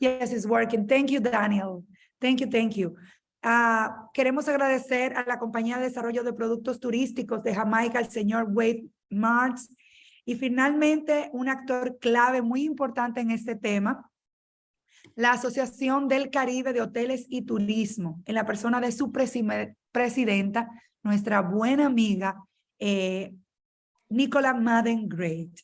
Yes, it's working. Thank you, Daniel. Thank you, thank you. Queremos agradecer a la Compañía de Desarrollo de Productos Turísticos de Jamaica, el señor Wade Marks, y finalmente un actor clave muy importante en este tema, la Asociación del Caribe de Hoteles y Turismo, en la persona de su presidenta, nuestra buena amiga, Nicola Madden Great.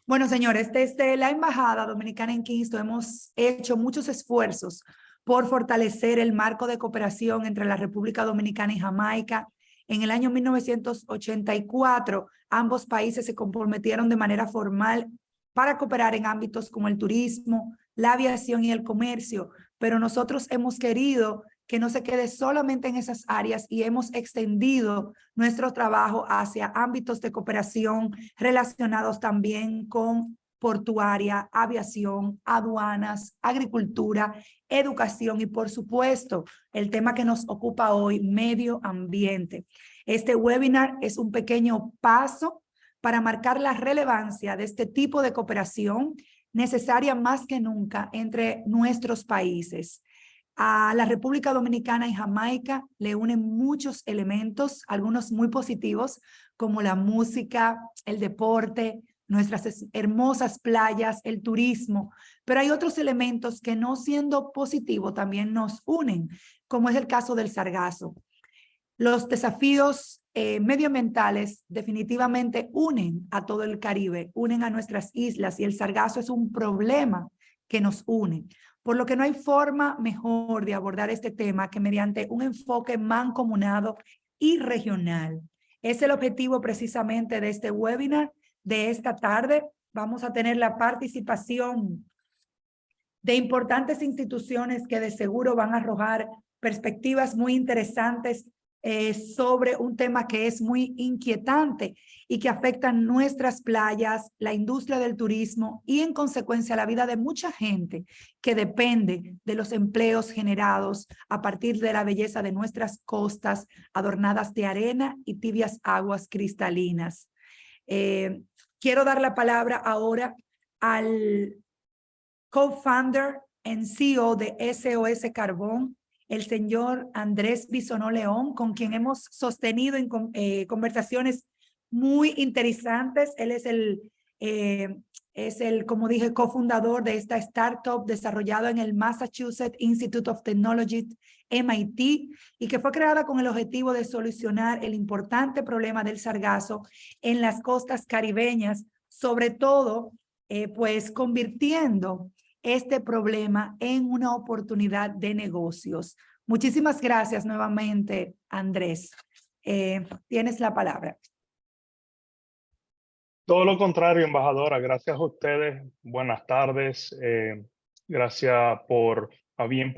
Bueno, señores, desde la Embajada Dominicana en Kingston hemos hecho muchos esfuerzos por fortalecer el marco de cooperación entre la República Dominicana y Jamaica. En el año 1984, ambos países se comprometieron de manera formal para cooperar en ámbitos como el turismo, la aviación y el comercio, pero nosotros hemos querido que no se quede solamente en esas áreas y hemos extendido nuestro trabajo hacia ámbitos de cooperación relacionados también con portuaria, aviación, aduanas, agricultura, educación y, por supuesto, el tema que nos ocupa hoy, medio ambiente. Este webinar es un pequeño paso para marcar la relevancia de este tipo de cooperación necesaria más que nunca entre nuestros países. A la República Dominicana y Jamaica le unen muchos elementos, algunos muy positivos, como la música, el deporte, nuestras hermosas playas, el turismo, pero hay otros elementos que, no siendo positivos, también nos unen, como es el caso del sargazo. Los desafíos medioambientales definitivamente unen a todo el Caribe, unen a nuestras islas, y el sargazo es un problema que nos une. Por lo que no hay forma mejor de abordar este tema que mediante un enfoque mancomunado y regional. Es el objetivo precisamente de este webinar de esta tarde. Vamos a tener la participación de importantes instituciones que de seguro van a arrojar perspectivas muy interesantes sobre un tema que es muy inquietante y que afecta nuestras playas, la industria del turismo y en consecuencia la vida de mucha gente que depende de los empleos generados a partir de la belleza de nuestras costas adornadas de arena y tibias aguas cristalinas. Quiero dar la palabra ahora al co-founder and CEO de SOS Carbon, el señor Andrés Bisonó León, con quien hemos sostenido conversaciones muy interesantes. Él es el, como dije, cofundador de esta startup desarrollada en el Massachusetts Institute of Technology, MIT, y que fue creada con el objetivo de solucionar el importante problema del sargazo en las costas caribeñas, sobre todo, pues convirtiendo este problema en una oportunidad de negocios. Muchísimas gracias nuevamente, Andrés. Tienes la palabra. Todo lo contrario, embajadora. Gracias a ustedes. Buenas tardes. Gracias por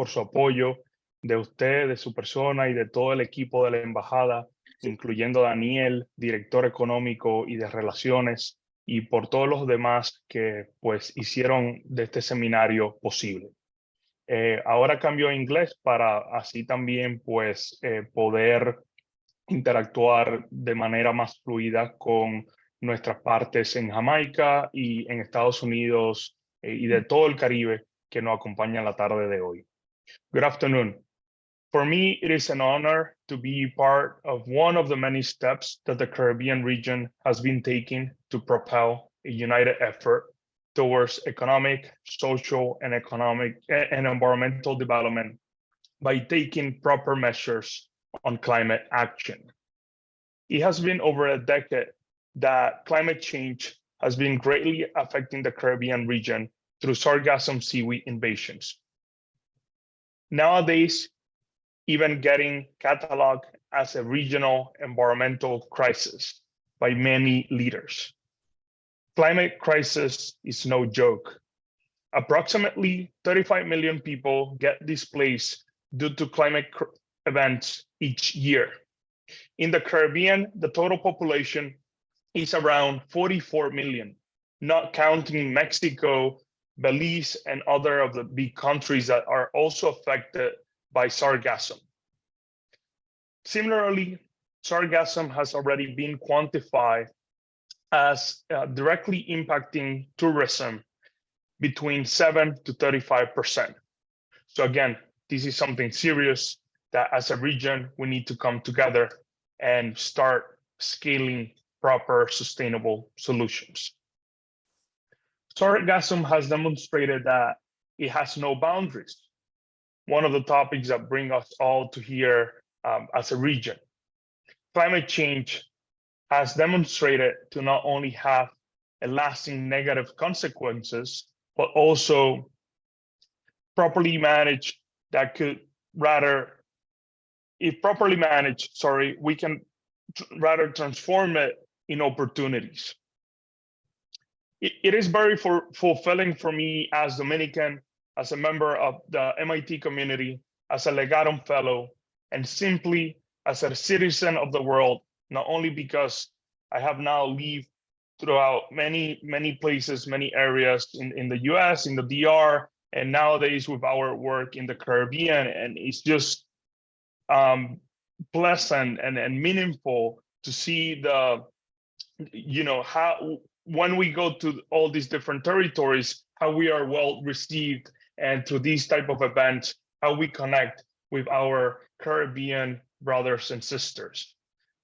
su apoyo de usted, de su persona y de todo el equipo de la embajada, incluyendo Daniel, director económico y de relaciones, y por todos los demás que pues hicieron de este seminario posible. Ahora cambio a inglés para así también pues poder interactuar de manera más fluida con nuestras partes en Jamaica y en Estados Unidos y de todo el Caribe que nos acompañan la tarde de hoy. Good afternoon. For me, it is an honor to be part of one of the many steps that the Caribbean region has been taking to propel a united effort towards economic, social, and environmental development by taking proper measures on climate action. It has been over a decade that climate change has been greatly affecting the Caribbean region through Sargassum seaweed invasions. Nowadays, even getting cataloged as a regional environmental crisis by many leaders. Climate crisis is no joke. Approximately 35 million people get displaced due to climate events each year. In the Caribbean, the total population is around 44 million, not counting Mexico, Belize, and other of the big countries that are also affected by sargassum. Similarly, sargassum has already been quantified as directly impacting tourism between 7 to 35%. So again, this is something serious that as a region, we need to come together and start scaling proper sustainable solutions. Sargassum has demonstrated that it has no boundaries. One of the topics that bring us all to here as a region. Climate change has demonstrated to not only have a lasting negative consequences, but also properly managed that could rather, if properly managed, we can rather transform it in opportunities. It is very fulfilling for me as Dominican, as a member of the MIT community, as a Legatum Fellow, and simply as a citizen of the world, not only because I have now lived throughout many places, many areas in the US, in the DR, and nowadays with our work in the Caribbean, and it's just pleasant and meaningful to see the, how when we go to all these different territories, how we are well received, and through these type of events, how we connect with our Caribbean brothers and sisters.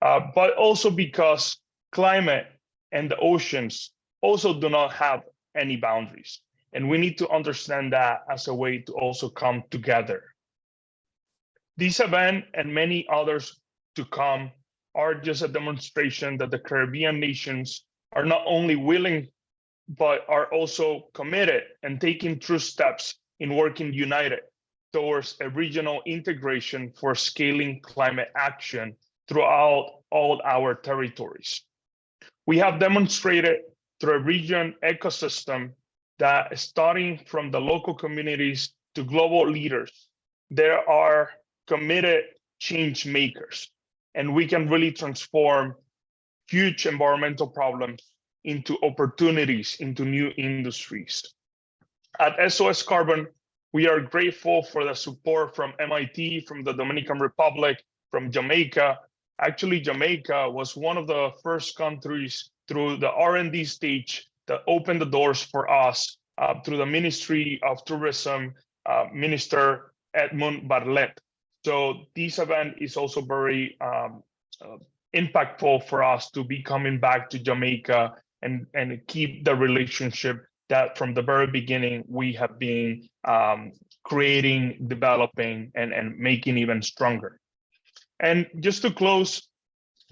But also because climate and the oceans also do not have any boundaries. And we need to understand that as a way to also come together. This event and many others to come are just a demonstration that the Caribbean nations are not only willing, but are also committed and taking true steps in working united towards a regional integration for scaling climate action throughout all our territories. We have demonstrated through a region ecosystem that starting from the local communities to global leaders, there are committed change makers, and we can really transform huge environmental problems into opportunities, into new industries. At SOS Carbon, we are grateful for the support from MIT, from the Dominican Republic, from Jamaica. Actually, Jamaica was one of the first countries through the R&D stage that opened the doors for us through the Ministry of Tourism, Minister Edmund Bartlett. So this event is also very impactful for us to be coming back to Jamaica and keep the relationship that from the very beginning we have been creating, developing, and making even stronger. And just to close,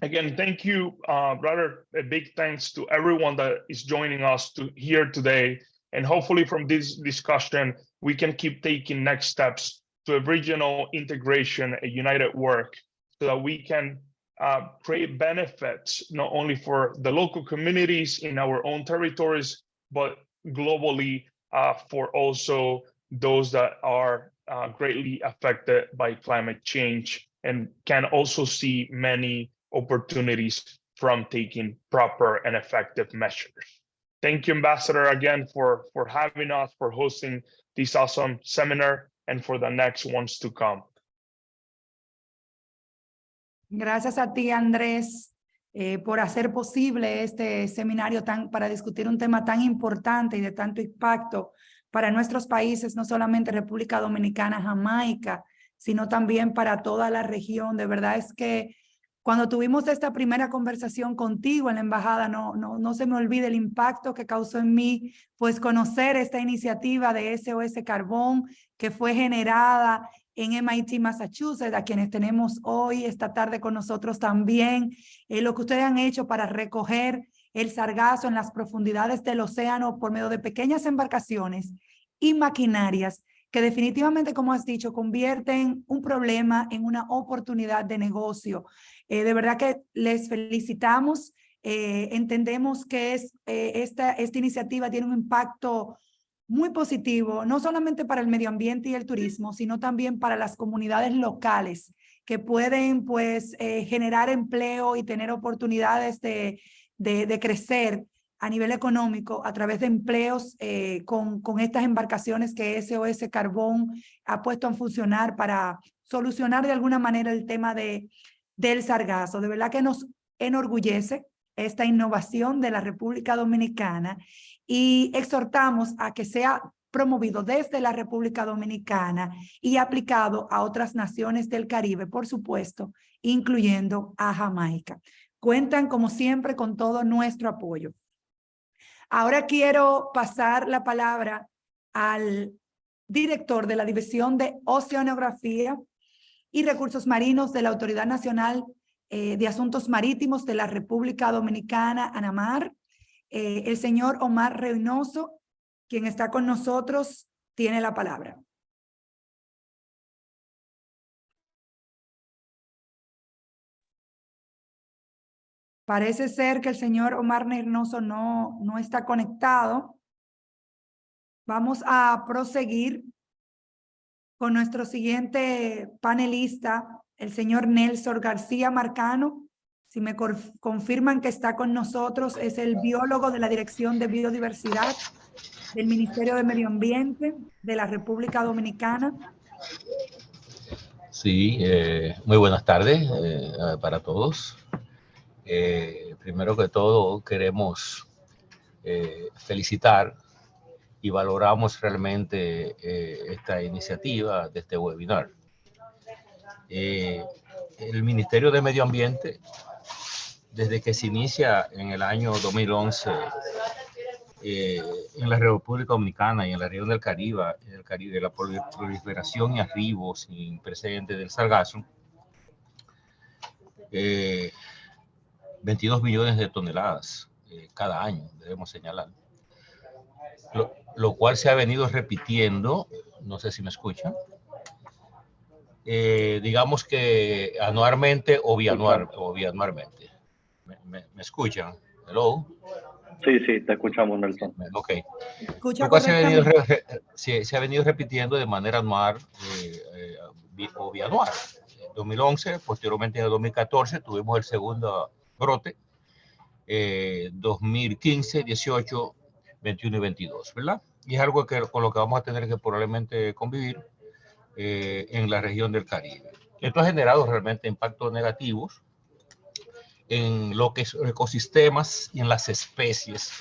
again, thank you, rather a big thanks to everyone that is joining us here today. And hopefully from this discussion, we can keep taking next steps to a regional integration, a united work, so that we can create benefits, not only for the local communities in our own territories, but globally for also those that are greatly affected by climate change, and can also see many opportunities from taking proper and effective measures. Thank you, Ambassador, again for having us, for hosting this awesome seminar, and for the next ones to come. Gracias a ti, Andrés, por hacer posible este seminario para discutir un tema tan importante y de tanto impacto para nuestros países, no solamente República Dominicana, Jamaica, sino también para toda la región. De verdad es que cuando tuvimos esta primera conversación contigo en la embajada, no se me olvide el impacto que causó en mí, pues conocer esta iniciativa de SOS Carbon que fue generada en MIT, Massachusetts, a quienes tenemos hoy, esta tarde con nosotros también, lo que ustedes han hecho para recoger el sargazo en las profundidades del océano por medio de pequeñas embarcaciones y maquinarias que definitivamente, como has dicho, convierten un problema en una oportunidad de negocio. De verdad que les felicitamos. Entendemos que esta iniciativa tiene un impacto muy positivo, no solamente para el medio ambiente y el turismo, sino también para las comunidades locales que pueden pues, generar empleo y tener oportunidades de crecer a nivel económico a través de empleos con estas embarcaciones que SOS Carbon ha puesto a funcionar para solucionar de alguna manera el tema del sargazo. De verdad que nos enorgullece esta innovación de la República Dominicana y exhortamos a que sea promovido desde la República Dominicana y aplicado a otras naciones del Caribe, por supuesto, incluyendo a Jamaica. Cuentan, como siempre, con todo nuestro apoyo. Ahora quiero pasar la palabra al director de la División de Oceanografía y Recursos Marinos de la Autoridad Nacional de Asuntos Marítimos de la República Dominicana, ANAMAR, el señor Omar Reynoso, quien está con nosotros, tiene la palabra. Parece ser que el señor Omar Reynoso no está conectado. Vamos a proseguir con nuestro siguiente panelista, el señor Nelson García Marcano. Si me confirman que está con nosotros, es el biólogo de la Dirección de Biodiversidad del Ministerio de Medio Ambiente de la República Dominicana. Sí, muy buenas tardes para todos. Primero que todo, queremos felicitar y valoramos realmente esta iniciativa de este webinar. El Ministerio de Medio Ambiente, desde que se inicia en el año 2011 en la República Dominicana y en la región del Caribe, la proliferación y arribo sin precedentes del Sargassum, 22 millones de toneladas cada año, debemos señalar. Lo cual se ha venido repitiendo, no sé si me escuchan, digamos que anualmente o bianualmente. ¿Me escuchan? Hello. Sí, te escuchamos, Nelson. Ok. Escucha Lo cual correctamente. se ha venido repitiendo de manera anual o bianual. En 2011, posteriormente en el 2014 tuvimos el segundo brote, 2015, 18, 21 y 22, ¿verdad? Y es algo con lo que vamos a tener que probablemente convivir en la región del Caribe. Esto ha generado realmente impactos negativos en lo que es ecosistemas y en las especies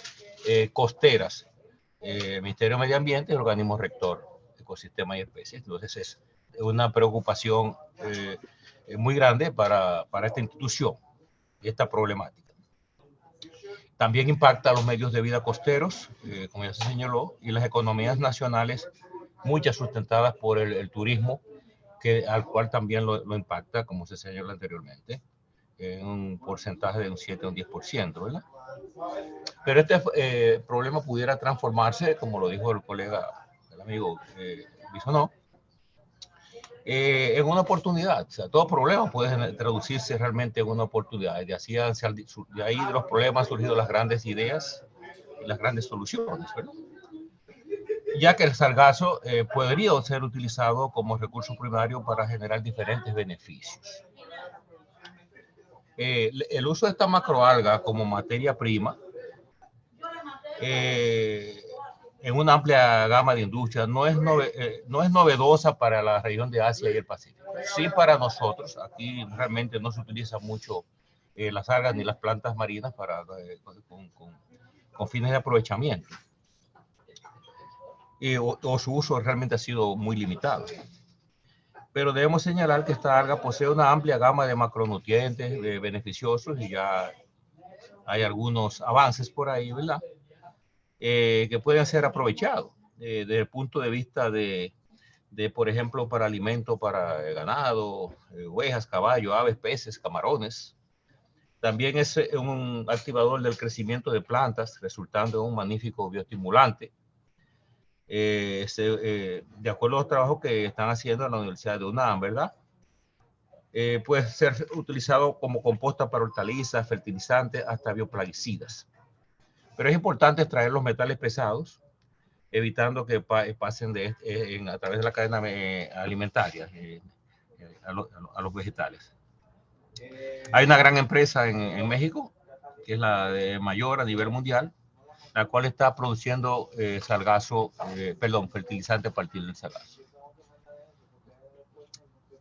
costeras. El Ministerio de Medio Ambiente es el organismo rector de ecosistemas y especies. Entonces es una preocupación muy grande para esta institución y esta problemática. También impacta a los medios de vida costeros, como ya se señaló, y las economías nacionales, muchas sustentadas por el turismo, al cual también lo impacta, como se señaló anteriormente, en un porcentaje de un 7 a un 10%, ¿verdad? Pero este problema pudiera transformarse, como lo dijo el colega, el amigo Bisonó, en una oportunidad. O sea, todo problema puede traducirse realmente en una oportunidad. De ahí de los problemas han surgido las grandes ideas y las grandes soluciones, ¿verdad? Ya que el sargazo podría ser utilizado como recurso primario para generar diferentes beneficios. El uso de esta macroalga como materia prima en una amplia gama de industrias no es novedosa para la región de Asia y el Pacífico. Sí, para nosotros, aquí realmente no se utiliza mucho las algas ni las plantas marinas con fines de aprovechamiento. O su uso realmente ha sido muy limitado. Pero debemos señalar que esta alga posee una amplia gama de macronutrientes beneficiosos y ya hay algunos avances por ahí, ¿verdad? Que pueden ser aprovechados desde el punto de vista de, por ejemplo, para alimento para ganado, ovejas, caballos, aves, peces, camarones. También es un activador del crecimiento de plantas, resultando en un magnífico bioestimulante. De acuerdo a los trabajos que están haciendo en la Universidad de UNAM, ¿verdad? Puede ser utilizado como composta para hortalizas, fertilizantes, hasta bioplaguicidas. Pero es importante extraer los metales pesados, evitando que pasen a través de la cadena alimentaria a los vegetales. Hay una gran empresa en México, que es la de mayor a nivel mundial, la cual está produciendo fertilizante a partir del sargazo.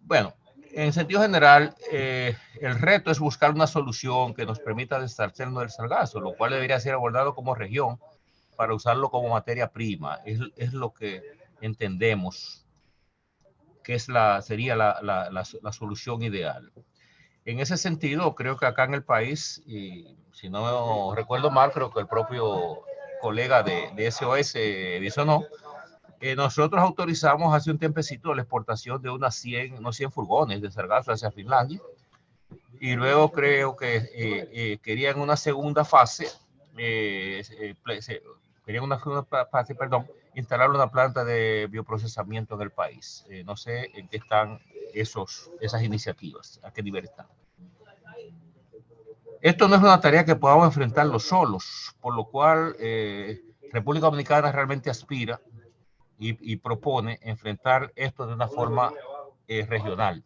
Bueno, En sentido general, el reto es buscar una solución que nos permita deshacernos del sargazo, lo cual debería ser abordado como región para usarlo como materia prima. Es lo que entendemos que sería la solución ideal. En ese sentido, creo que acá en el país, y si no recuerdo mal, creo que el propio colega de SOS Bisonó, nosotros autorizamos hace un tiempecito la exportación de unos 100 furgones de sargazo hacia Finlandia, y luego creo que querían una segunda fase, instalar una planta de bioprocesamiento en el país. No sé en qué están esas iniciativas, a qué nivel están. Esto no es una tarea que podamos enfrentarlo solos, por lo cual República Dominicana realmente aspira y propone enfrentar esto de una forma regional.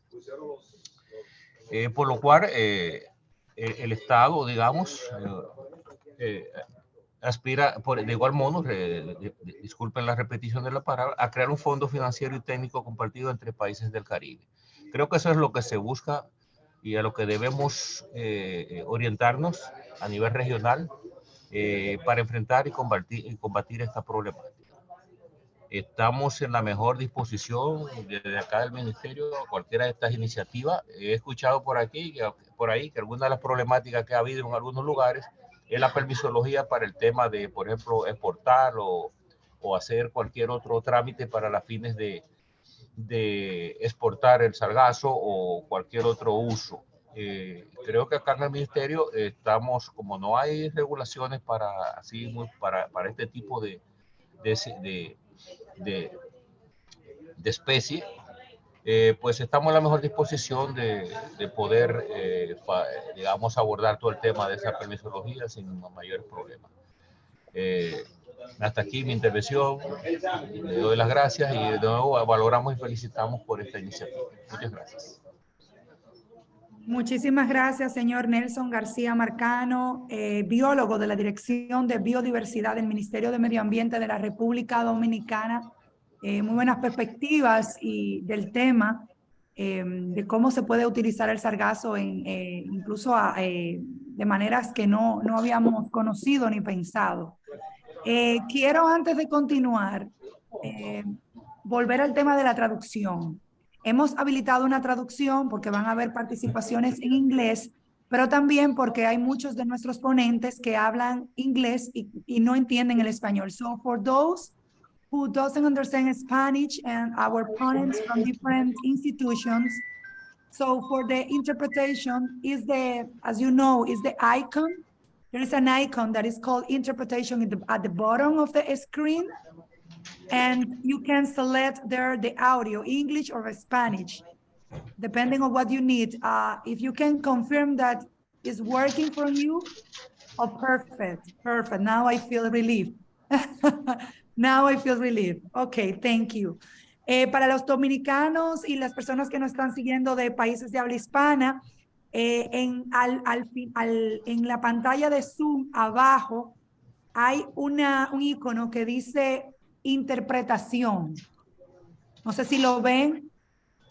Por lo cual el Estado, digamos, aspira, de igual modo, disculpen la repetición de la palabra, a crear un fondo financiero y técnico compartido entre países del Caribe. Creo que eso es lo que se busca y a lo que debemos orientarnos a nivel regional para enfrentar y combatir esta problemática. Estamos en la mejor disposición desde acá del Ministerio a cualquiera de estas iniciativas. He escuchado por ahí que alguna de las problemáticas que ha habido en algunos lugares es la permisología para el tema de, por ejemplo, exportar o hacer cualquier otro trámite para las fines de exportar el sargazo o cualquier otro uso. Creo que acá en el Ministerio estamos, como no hay regulaciones para este tipo de especie, pues estamos en la mejor disposición de poder, digamos, abordar todo el tema de esa permisología sin mayores problemas. Hasta aquí mi intervención, le doy las gracias y de nuevo valoramos y felicitamos por esta iniciativa. Muchas gracias. Muchísimas gracias, señor Nelson García Marcano, biólogo de la Dirección de Biodiversidad del Ministerio de Medio Ambiente de la República Dominicana. Muy buenas perspectivas del tema, de cómo se puede utilizar el sargazo incluso de maneras que no habíamos conocido ni pensado. Quiero, antes de continuar, volver al tema de la traducción. Hemos habilitado una traducción porque van a haber participaciones en inglés, pero también porque hay muchos de nuestros ponentes que hablan inglés y no entienden el español. So for those who doesn't understand Spanish and our ponents from different institutions, so for the interpretation as you know, is the icon. There is an icon that is called interpretation at the bottom of the screen. And you can select there the audio, English or Spanish, depending on what you need. If you can confirm that it's working for you, oh, perfect. Now I feel relieved. Now I feel relieved. Okay, thank you. Para los dominicanos y las personas que nos están siguiendo de países de habla hispana, en la pantalla de Zoom abajo hay un icono que dice interpretación. No sé si lo ven.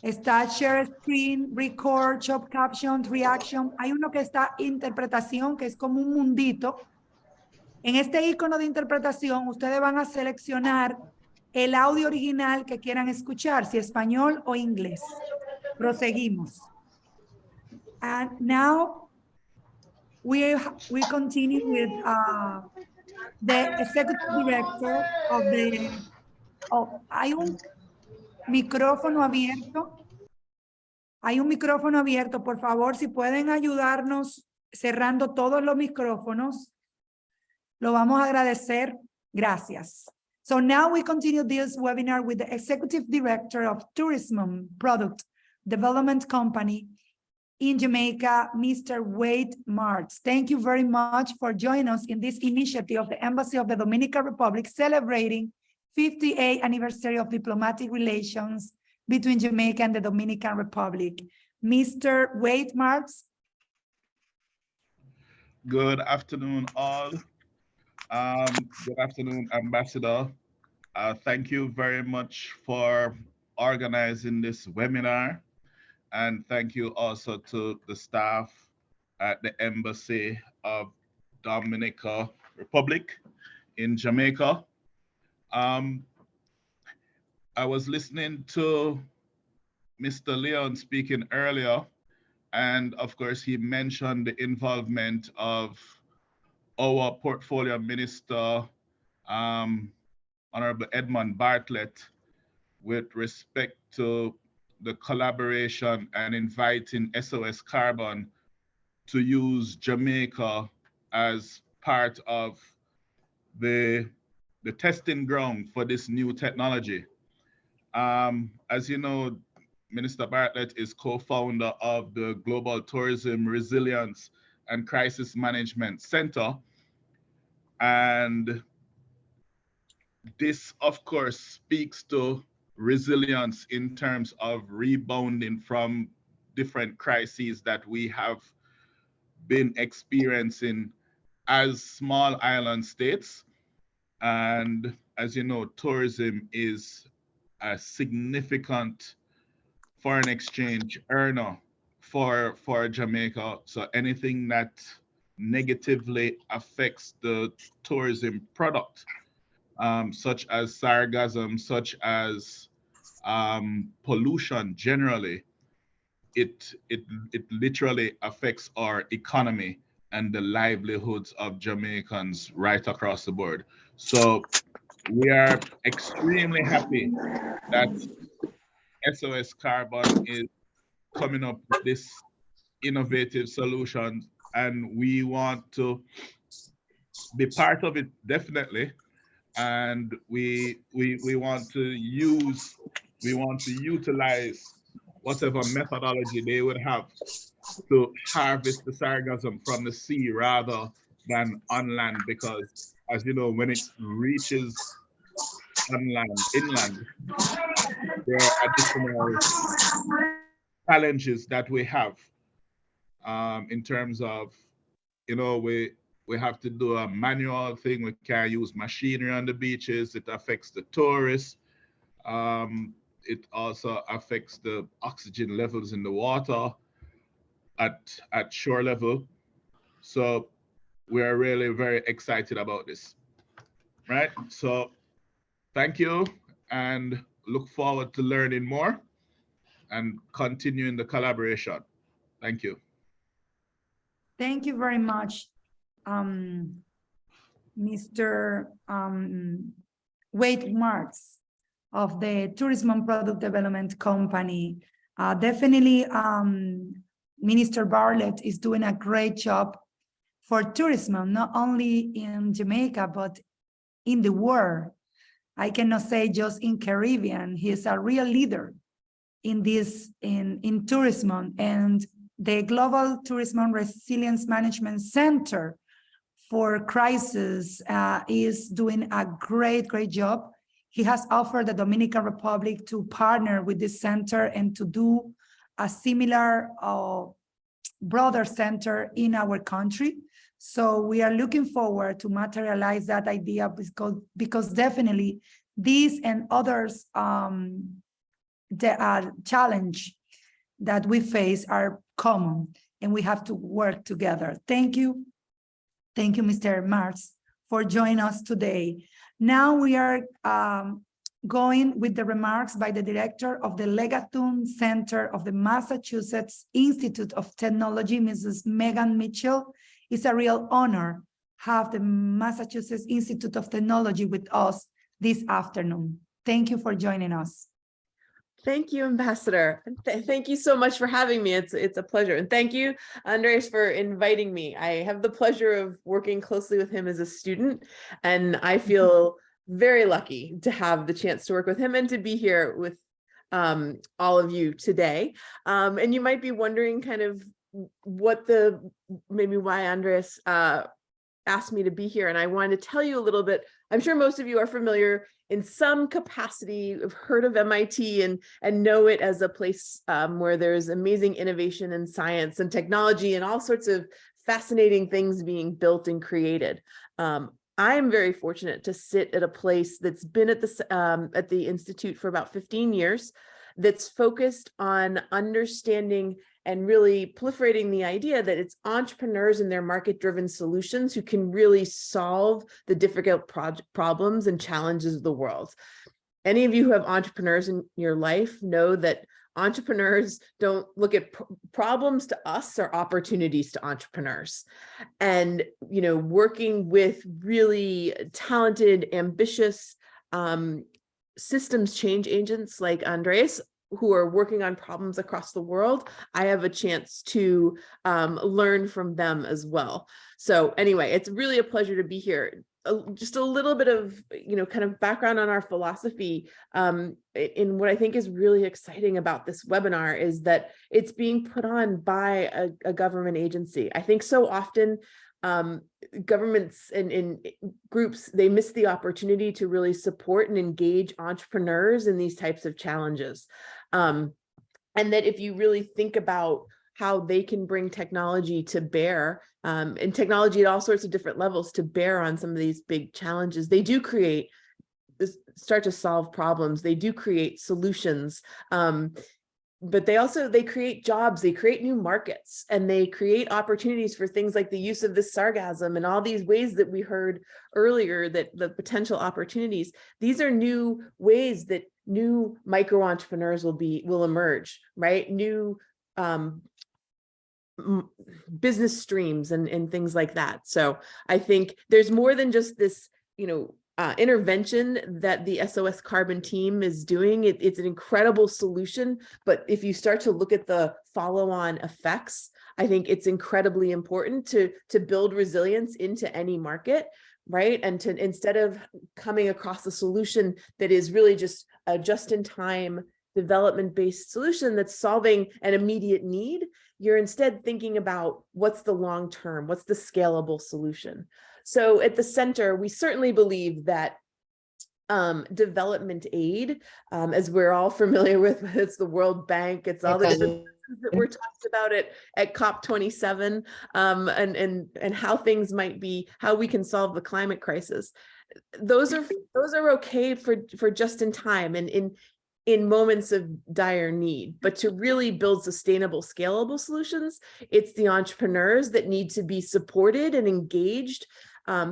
Está share screen, record, shop captions, reaction. Hay uno que está interpretación, que es como un mundito. En este icono de interpretación, ustedes van a seleccionar el audio original que quieran escuchar, si español o inglés. Proseguimos. And now we continue with the executive director of the... Oh, hay un micrófono abierto. Hay un micrófono abierto. Por favor, si pueden ayudarnos cerrando todos los micrófonos, lo vamos a agradecer. Gracias. So now we continue this webinar with the Executive Director of Tourism Product Development Company in Jamaica, Mr. Wade Martz. Thank you very much for joining us in this initiative of the Embassy of the Dominican Republic celebrating 58th anniversary of diplomatic relations between Jamaica and the Dominican Republic. Mr. Wade Martz. Good afternoon, all. Good afternoon, Ambassador. Thank you very much for organizing this webinar. And thank you also to the staff at the Embassy of Dominican Republic in Jamaica. I was listening to Mr. León speaking earlier, and of course he mentioned the involvement of our portfolio minister, Honorable Edmund Bartlett, with respect to the collaboration and inviting SOS Carbon to use Jamaica as part of the testing ground for this new technology. As you know, Minister Bartlett is co-founder of the Global Tourism Resilience and Crisis Management Center. And this, of course, speaks to resilience in terms of rebounding from different crises that we have been experiencing as small island states. And as you know, tourism is a significant foreign exchange earner for Jamaica. So anything that negatively affects the tourism product, such as sargassum, such as pollution generally, it literally affects our economy and the livelihoods of Jamaicans right across the board. So we are extremely happy that SOS Carbon is coming up with this innovative solution, and we want to be part of it, definitely. And we want to utilize whatever methodology they would have to harvest the sargassum from the sea rather than on land, because as you know, when it reaches inland, there are additional challenges that we have in terms of, you know, we have to do a manual thing. We can't use machinery on the beaches. It affects the tourists. It also affects the oxygen levels in the water at shore level. So we are really very excited about this, right? So thank you, and look forward to learning more and continuing the collaboration. Thank you. Thank you very much, Mr. Wade Marks of the Tourism and Product Development Company. Definitely, Minister Bartlett is doing a great job for tourism, not only in Jamaica, but in the world. I cannot say just in Caribbean. He's a real leader in this, in tourism, and the Global Tourism Resilience Management Center for Crisis is doing a great job. He has offered the Dominican Republic to partner with this center and to do a similar broader center in our country. So we are looking forward to materialize that idea, because definitely these and others the challenge that we face are common, and we have to work together. Thank you. Thank you, Mr. Marks, for joining us today. Now we are going with the remarks by the director of the Legatum Center of the Massachusetts Institute of Technology, Mrs. Megan Mitchell. It's a real honor to have the Massachusetts Institute of Technology with us this afternoon. Thank you for joining us. Thank you, Ambassador. Thank you so much for having me. It's a pleasure. And thank you, Andres, for inviting me. I have the pleasure of working closely with him as a student, and I feel very lucky to have the chance to work with him and to be here with all of you today. And you might be wondering kind of maybe why Andres asked me to be here. And I wanted to tell you a little bit. I'm sure most of you are familiar in some capacity, have heard of MIT and know it as a place where there's amazing innovation in science and technology and all sorts of fascinating things being built and created. I'm very fortunate to sit at a place that's been at the Institute for about 15 years. that's focused on understanding and really proliferating the idea that it's entrepreneurs and their market-driven solutions who can really solve the difficult problems and challenges of the world. Any of you who have entrepreneurs in your life know that entrepreneurs don't look at problems to us or opportunities to entrepreneurs. And, you know, working with really talented, ambitious systems change agents like Andres, who are working on problems across the world, I have a chance to learn from them as well. So anyway, it's really a pleasure to be here. Just a little bit of, you know, kind of background on our philosophy in what I think is really exciting about this webinar is that it's being put on by a government agency. I think so often governments and groups, they miss the opportunity to really support and engage entrepreneurs in these types of challenges. And that if you really think about how they can bring technology to bear, and technology at all sorts of different levels to bear on some of these big challenges, they do start to solve problems. They do create solutions. But they create jobs, they create new markets, and they create opportunities for things like the use of this sargassum and all these ways that we heard earlier, that the potential opportunities. These are new ways that new micro entrepreneurs will emerge, right? New business streams and things like that. So I think there's more than just this, you know, intervention that the SOS Carbon team is doing. It's an incredible solution, but if you start to look at the follow-on effects, I think it's incredibly important to build resilience into any market, right? And to, instead of coming across a solution that is really just a just-in-time development-based solution that's solving an immediate need, you're instead thinking about what's the long-term, what's the scalable solution. So at the center, we certainly believe that development aid, as we're all familiar with, it's the World Bank, it's all the different things that were talked about at COP27, and how things might be, how we can solve the climate crisis. Those are okay for just in time and in moments of dire need, but to really build sustainable, scalable solutions, it's the entrepreneurs that need to be supported and engaged,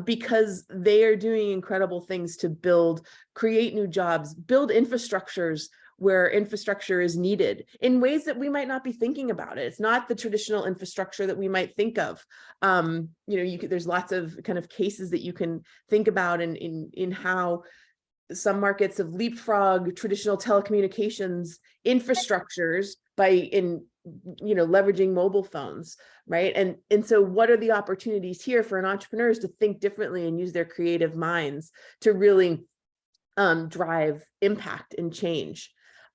because they are doing incredible things to create new jobs, build infrastructures where infrastructure is needed in ways that we might not be thinking about it. It's not the traditional infrastructure that we might think of. You know, there's lots of kind of cases that you can think about in how some markets have leapfrogged traditional telecommunications infrastructures by leveraging mobile phones, right? And so what are the opportunities here for an entrepreneurs to think differently and use their creative minds to really drive impact and change?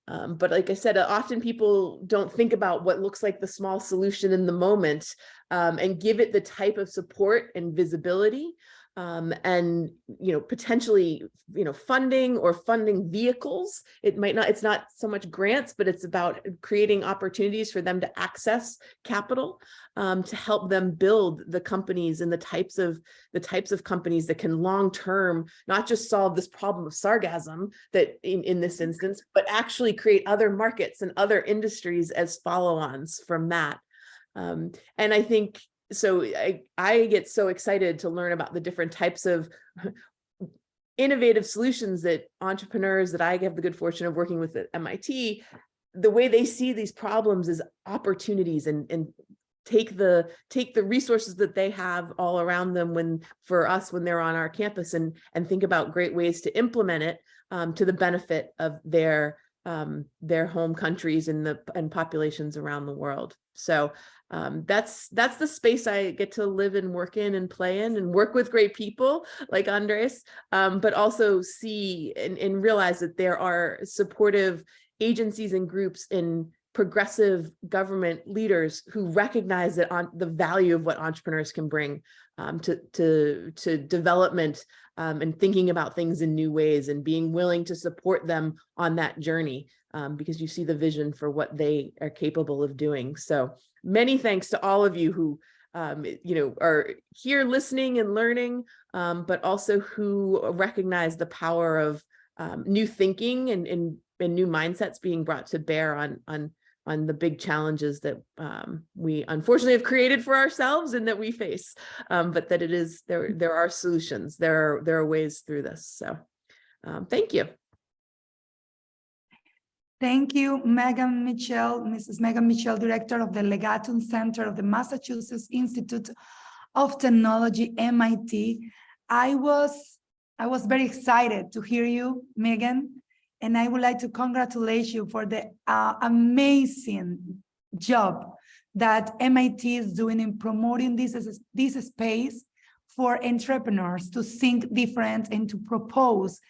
But like I said, often people don't think about what looks like the small solution in the moment, and give it the type of support and visibility, and, you know, potentially, you know, funding vehicles. It's not so much grants, but it's about creating opportunities for them to access capital, to help them build the companies and the types of companies that can long-term, not just solve this problem of sargassum that in this instance, but actually create other markets and other industries as follow-ons from that. And I think, so I get so excited to learn about the different types of innovative solutions that entrepreneurs that I have the good fortune of working with at MIT, the way they see these problems as opportunities and take the resources that they have all around them when they're on our campus and think about great ways to implement it to the benefit of their home countries and populations around the world. So that's the space I get to live and work in and play in and work with great people like Andres, but also see and realize that there are supportive agencies and groups in progressive government leaders who recognize that the value of what entrepreneurs can bring to development, and thinking about things in new ways and being willing to support them on that journey, because you see the vision for what they are capable of doing. So many thanks to all of you who are here listening and learning, but also who recognize the power of new thinking and new mindsets being brought to bear on the big challenges that we unfortunately have created for ourselves and that we face, but that there are solutions. There are ways through this. So thank you. Thank you, Megan Mitchell, Mrs. Megan Mitchell, Director of the Legatum Center of the Massachusetts Institute of Technology, MIT. I was very excited to hear you, Megan, and I would like to congratulate you for the amazing job that MIT is doing in promoting this space for entrepreneurs to think different and to propose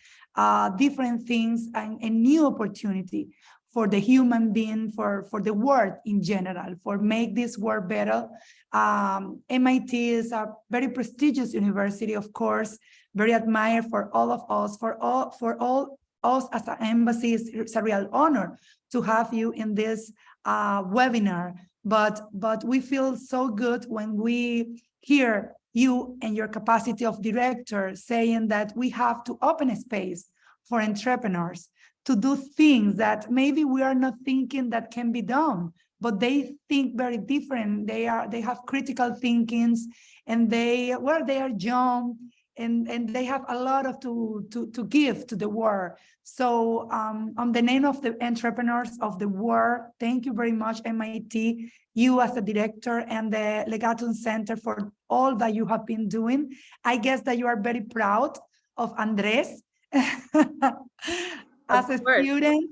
different things and a new opportunity for the human being, for the world in general, for make this world better. MIT is a very prestigious university, of course, very admired for all of us, for all us as an embassy. It's a real honor to have you in this webinar, but we feel so good when we hear you and your capacity of director saying that we have to open a space for entrepreneurs to do things that maybe we are not thinking that can be done, but they think very different. They have critical thinkings, and they are young, and they have a lot of to give to the world. So on the name of the entrepreneurs of the world, thank you very much, MIT, you as the director and the Legatum Center for all that you have been doing. I guess that you are very proud of Andres as a student.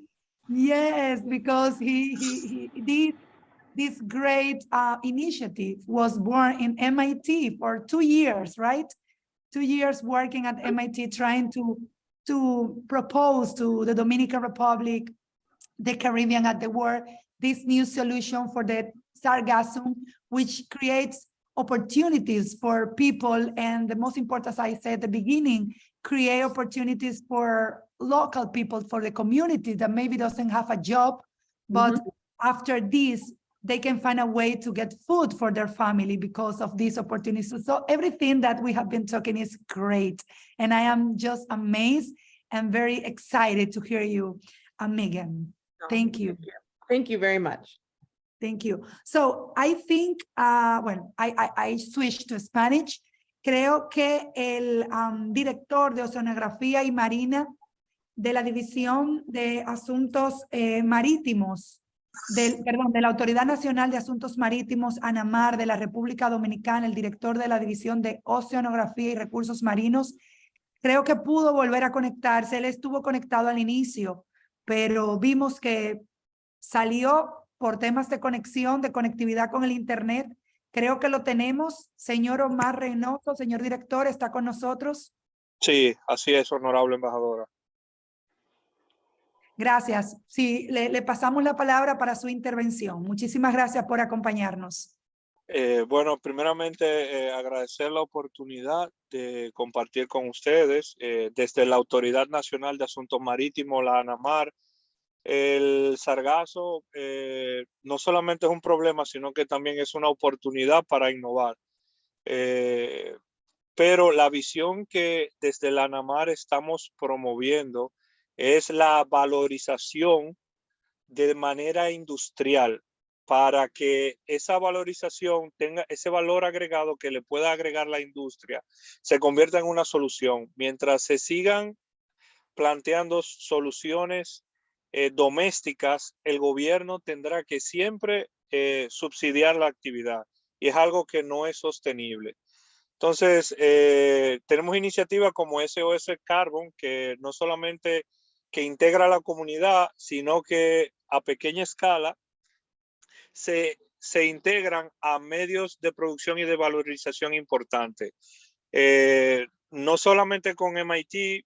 Yes, because he did this great initiative was born in MIT for 2 years, right? 2 years working at MIT, trying to propose to the Dominican Republic, the Caribbean, and the world, this new solution for the Sargassum, which creates opportunities for people. And the most important, as I said at the beginning, create opportunities for local people, for the community that maybe doesn't have a job, but after this, they can find a way to get food for their family because of these opportunities. So everything that we have been talking is great. And I am just amazed and very excited to hear you, Megan. Thank you. Thank you very much. Thank you. So I think, I switched to Spanish. Creo que el director de Oceanografía y Marina de la División de Asuntos Marítimos, de la Autoridad Nacional de Asuntos Marítimos, ANAMAR, de la República Dominicana, el director de la División de Oceanografía y Recursos Marinos, creo que pudo volver a conectarse. Él estuvo conectado al inicio, pero vimos que salió por temas de conexión, de conectividad con el Internet. Creo que lo tenemos. Señor Omar Reynoso, señor director, ¿está con nosotros? Sí, así es, honorable embajadora. Gracias. Sí, le pasamos la palabra para su intervención. Muchísimas gracias por acompañarnos. Bueno, primeramente agradecer la oportunidad de compartir con ustedes desde la Autoridad Nacional de Asuntos Marítimos, la ANAMAR. El sargazo no solamente es un problema, sino que también es una oportunidad para innovar. Pero la visión que desde la ANAMAR estamos promoviendo es la valorización de manera industrial para que esa valorización tenga ese valor agregado que le pueda agregar la industria, se convierta en una solución. Mientras se sigan planteando soluciones domésticas, el gobierno tendrá que siempre subsidiar la actividad, y es algo que no es sostenible. Entonces, tenemos iniciativas como SOS Carbon, que no solamente que integra a la comunidad, sino que a pequeña escala se integran a medios de producción y de valorización importantes. No solamente con MIT,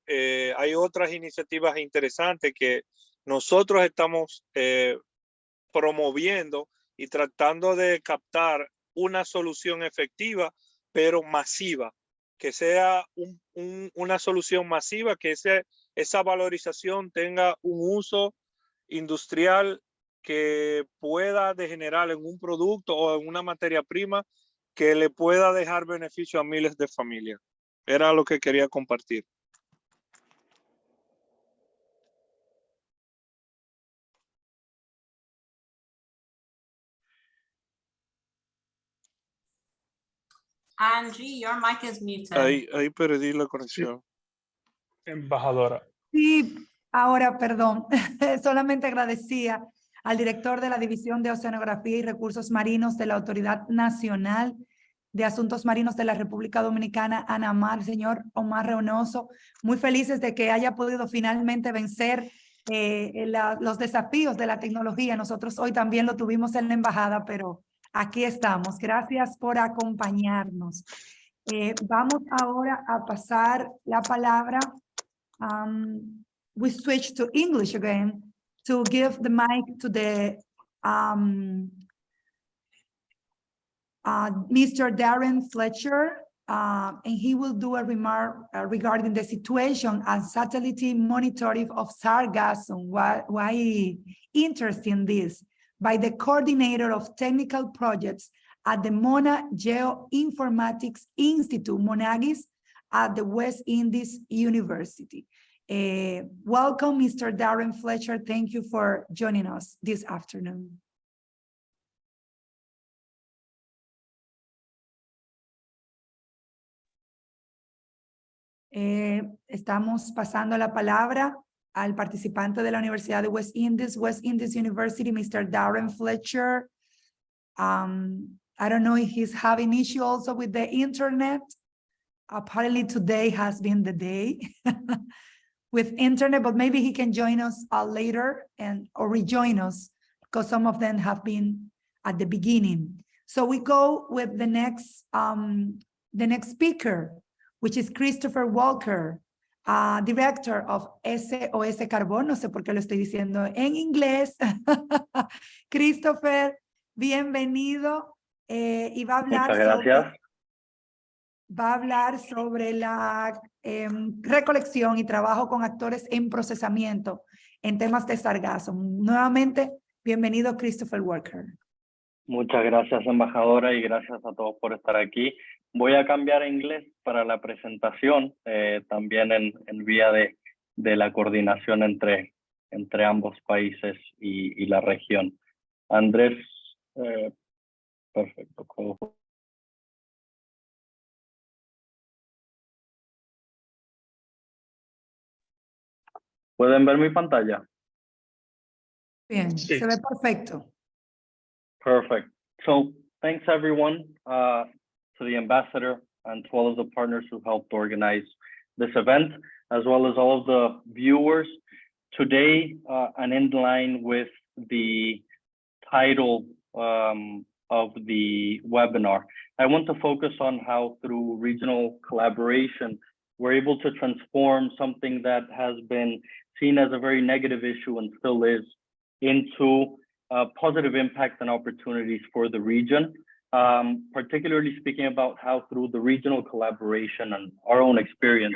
hay otras iniciativas interesantes que nosotros estamos promoviendo y tratando de captar una solución efectiva, pero masiva, que sea una solución masiva, que esa valorización tenga un uso industrial que pueda degenerar en un producto o en una materia prima que le pueda dejar beneficio a miles de familias. Era lo que quería compartir. Angie, your mic is muted. Ahí perdí la conexión. Embajadora. Sí, ahora, perdón, solamente agradecía al director de la División de Oceanografía y Recursos Marinos de la Autoridad Nacional de Asuntos Marinos de la República Dominicana, ANAMAR, señor Omar Reynoso, muy felices de que haya podido finalmente vencer los desafíos de la tecnología. Nosotros hoy también lo tuvimos en la embajada, pero aquí estamos. Gracias por acompañarnos. Vamos ahora a pasar la palabra. We switch to English again to give the mic to the Mr. Darren Fletcher, and he will do a remark regarding the situation and satellite monitoring of Sargassum. Why interesting this? By the coordinator of technical projects at the Mona Geoinformatics Institute, Monagis, at the West Indies University. Welcome, Mr. Darren Fletcher. Thank you for joining us this afternoon. Estamos pasando la palabra al participante de la Universidad de West Indies University, Mr. Darren Fletcher. I don't know if he's having issue also with the internet. Apparently today has been the day with internet, but maybe he can join us later or rejoin us because some of them have been at the beginning. So we go with the next speaker, which is Christopher Walker, director of SOS Carbon. No sé por qué lo estoy diciendo en inglés. Christopher, bienvenido. Y va a hablar Muchas gracias. Va a hablar sobre la recolección y trabajo con actores en procesamiento en temas de Sargassum. Nuevamente, bienvenido Christopher Walker. Muchas gracias, embajadora, y gracias a todos por estar aquí. Voy a cambiar a inglés para la presentación, también en vía de la coordinación entre ambos países y la región. Andrés, perfecto. ¿Pueden ver mi pantalla? Bien, Sí. se ve perfecto. Perfect. So thanks everyone, to the ambassador and to all of the partners who helped organize this event, as well as all of the viewers. Today, and in line with the title of the webinar, I want to focus on how through regional collaboration, we're able to transform something that has been seen as a very negative issue and still is into positive impact and opportunities for the region, particularly speaking about how through the regional collaboration and our own experience,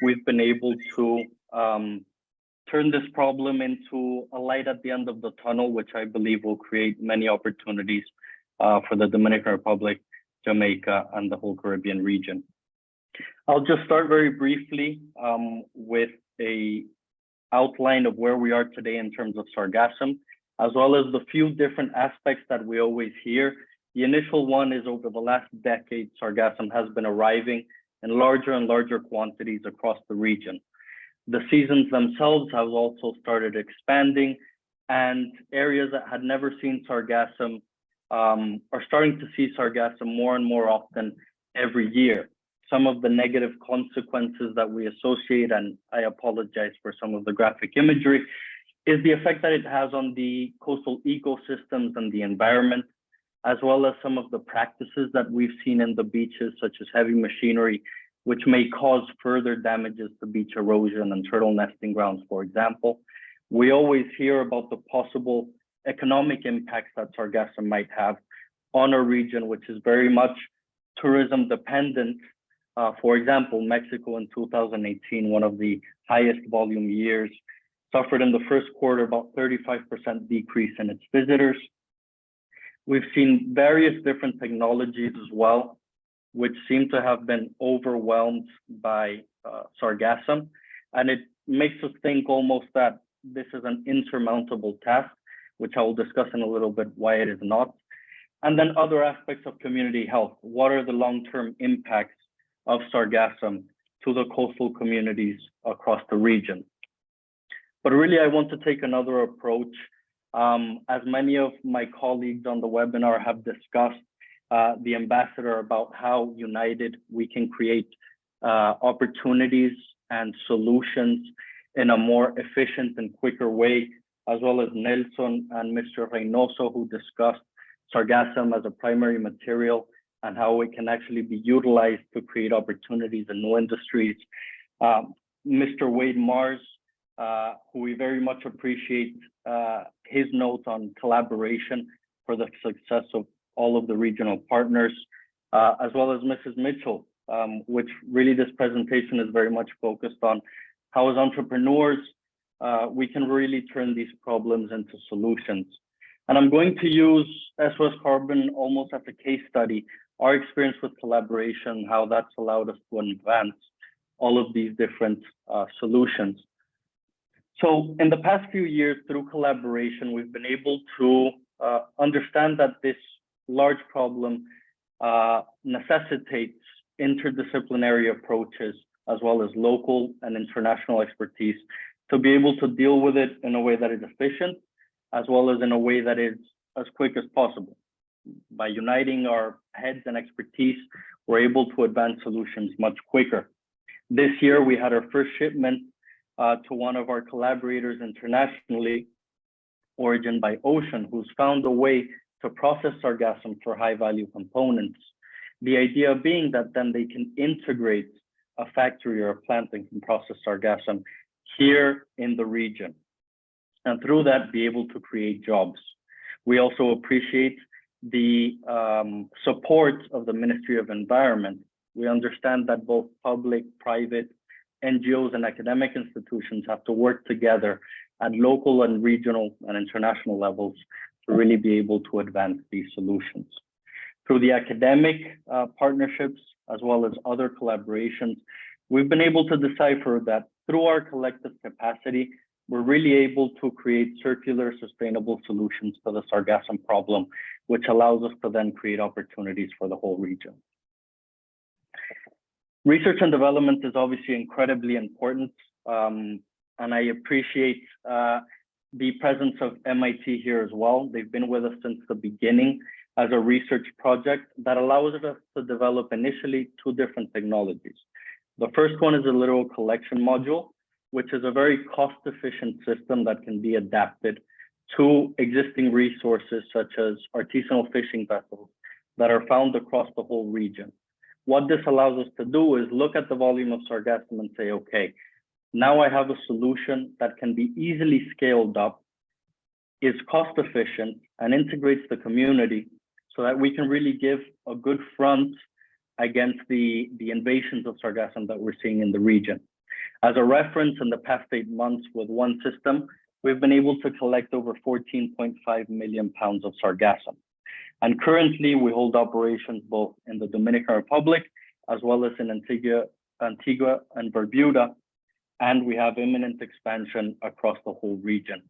we've been able to turn this problem into a light at the end of the tunnel, which I believe will create many opportunities for the Dominican Republic, Jamaica, and the whole Caribbean region. I'll just start very briefly with a outline of where we are today in terms of Sargassum, as well as the few different aspects that we always hear. The initial one is over the last decade, Sargassum has been arriving in larger and larger quantities across the region. The seasons themselves have also started expanding, and areas that had never seen Sargassum are starting to see Sargassum more and more often every year. Some of the negative consequences that we associate, and I apologize for some of the graphic imagery, is the effect that it has on the coastal ecosystems and the environment, as well as some of the practices that we've seen in the beaches, such as heavy machinery, which may cause further damages to beach erosion and turtle nesting grounds, for example. We always hear about the possible economic impacts that Sargassum might have on a region, which is very much tourism dependent. For example, Mexico in 2018, one of the highest volume years, suffered in the first quarter about 35% decrease in its visitors. We've seen various different technologies as well, which seem to have been overwhelmed by Sargassum. And it makes us think almost that this is an insurmountable task, which I will discuss in a little bit why it is not. And then other aspects of community health. What are the long-term impacts of Sargassum to the coastal communities across the region? But really, I want to take another approach. As many of my colleagues on the webinar have discussed, the ambassador, about how united we can create opportunities and solutions in a more efficient and quicker way, as well as Nelson and Mr. Reynoso, who discussed Sargassum as a primary material and how it can actually be utilized to create opportunities in new industries. Mr. Wade Mars, who we very much appreciate his note on collaboration for the success of all of the regional partners, as well as Mrs. Mitchell, which really this presentation is very much focused on how as entrepreneurs, we can really turn these problems into solutions. And I'm going to use SOS Carbon almost as a case study, our experience with collaboration, how that's allowed us to advance all of these different solutions. So in the past few years, through collaboration, we've been able to understand that this large problem necessitates interdisciplinary approaches, as well as local and international expertise, to be able to deal with it in a way that is efficient, as well as in a way that is as quick as possible. By uniting our heads and expertise, we're able to advance solutions much quicker. This year, we had our first shipment to one of our collaborators internationally, Origin by Ocean, who's found a way to process Sargassum for high-value components. The idea being that then they can integrate a factory or a plant that can process Sargassum here in the region, and through that be able to create jobs. We also appreciate the support of the Ministry of Environment. We understand that both public, private, NGOs and academic institutions have to work together at local and regional and international levels to really be able to advance these solutions. Through the academic partnerships, as well as other collaborations, we've been able to decipher that through our collective capacity, we're really able to create circular, sustainable solutions to the Sargassum problem, which allows us to then create opportunities for the whole region. Research and development is obviously incredibly important, and I appreciate the presence of MIT here as well. They've been with us since the beginning as a research project that allows us to develop initially 2 different technologies. The first one is a literal collection module, which is a very cost-efficient system that can be adapted to existing resources such as artisanal fishing vessels that are found across the whole region. What this allows us to do is look at the volume of Sargassum and say, okay, now I have a solution that can be easily scaled up, is cost efficient, and integrates the community so that we can really give a good front against the invasions of Sargassum that we're seeing in the region. As a reference, in the past 8 months with one system, we've been able to collect over 14.5 million pounds of Sargassum. And currently we hold operations both in the Dominican Republic, as well as in Antigua and Barbuda, and we have imminent expansion across the whole region.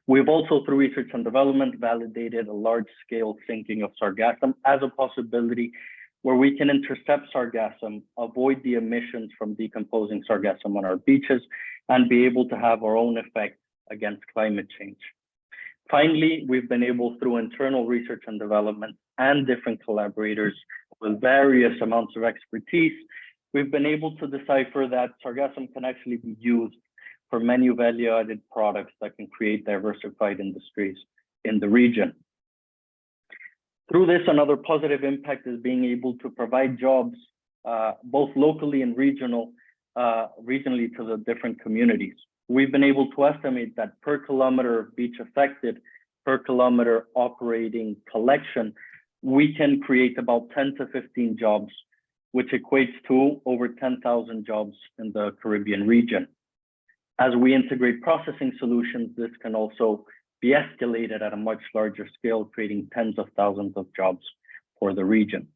We've also, through research and development, validated a large-scale sinking of Sargassum as a possibility where we can intercept Sargassum, avoid the emissions from decomposing Sargassum on our beaches, and be able to have our own effect against climate change. Finally, we've been able, through internal research and development and different collaborators with various amounts of expertise, we've been able to decipher that Sargassum can actually be used for many value-added products that can create diversified industries in the region. Through this, another positive impact is being able to provide jobs, both locally and regionally to the different communities. We've been able to estimate that per kilometer of beach affected, per kilometer operating collection, we can create about 10 to 15 jobs, which equates to over 10,000 jobs in the Caribbean region. As we integrate processing solutions, this can also be escalated at a much larger scale, creating tens of thousands of jobs for the region.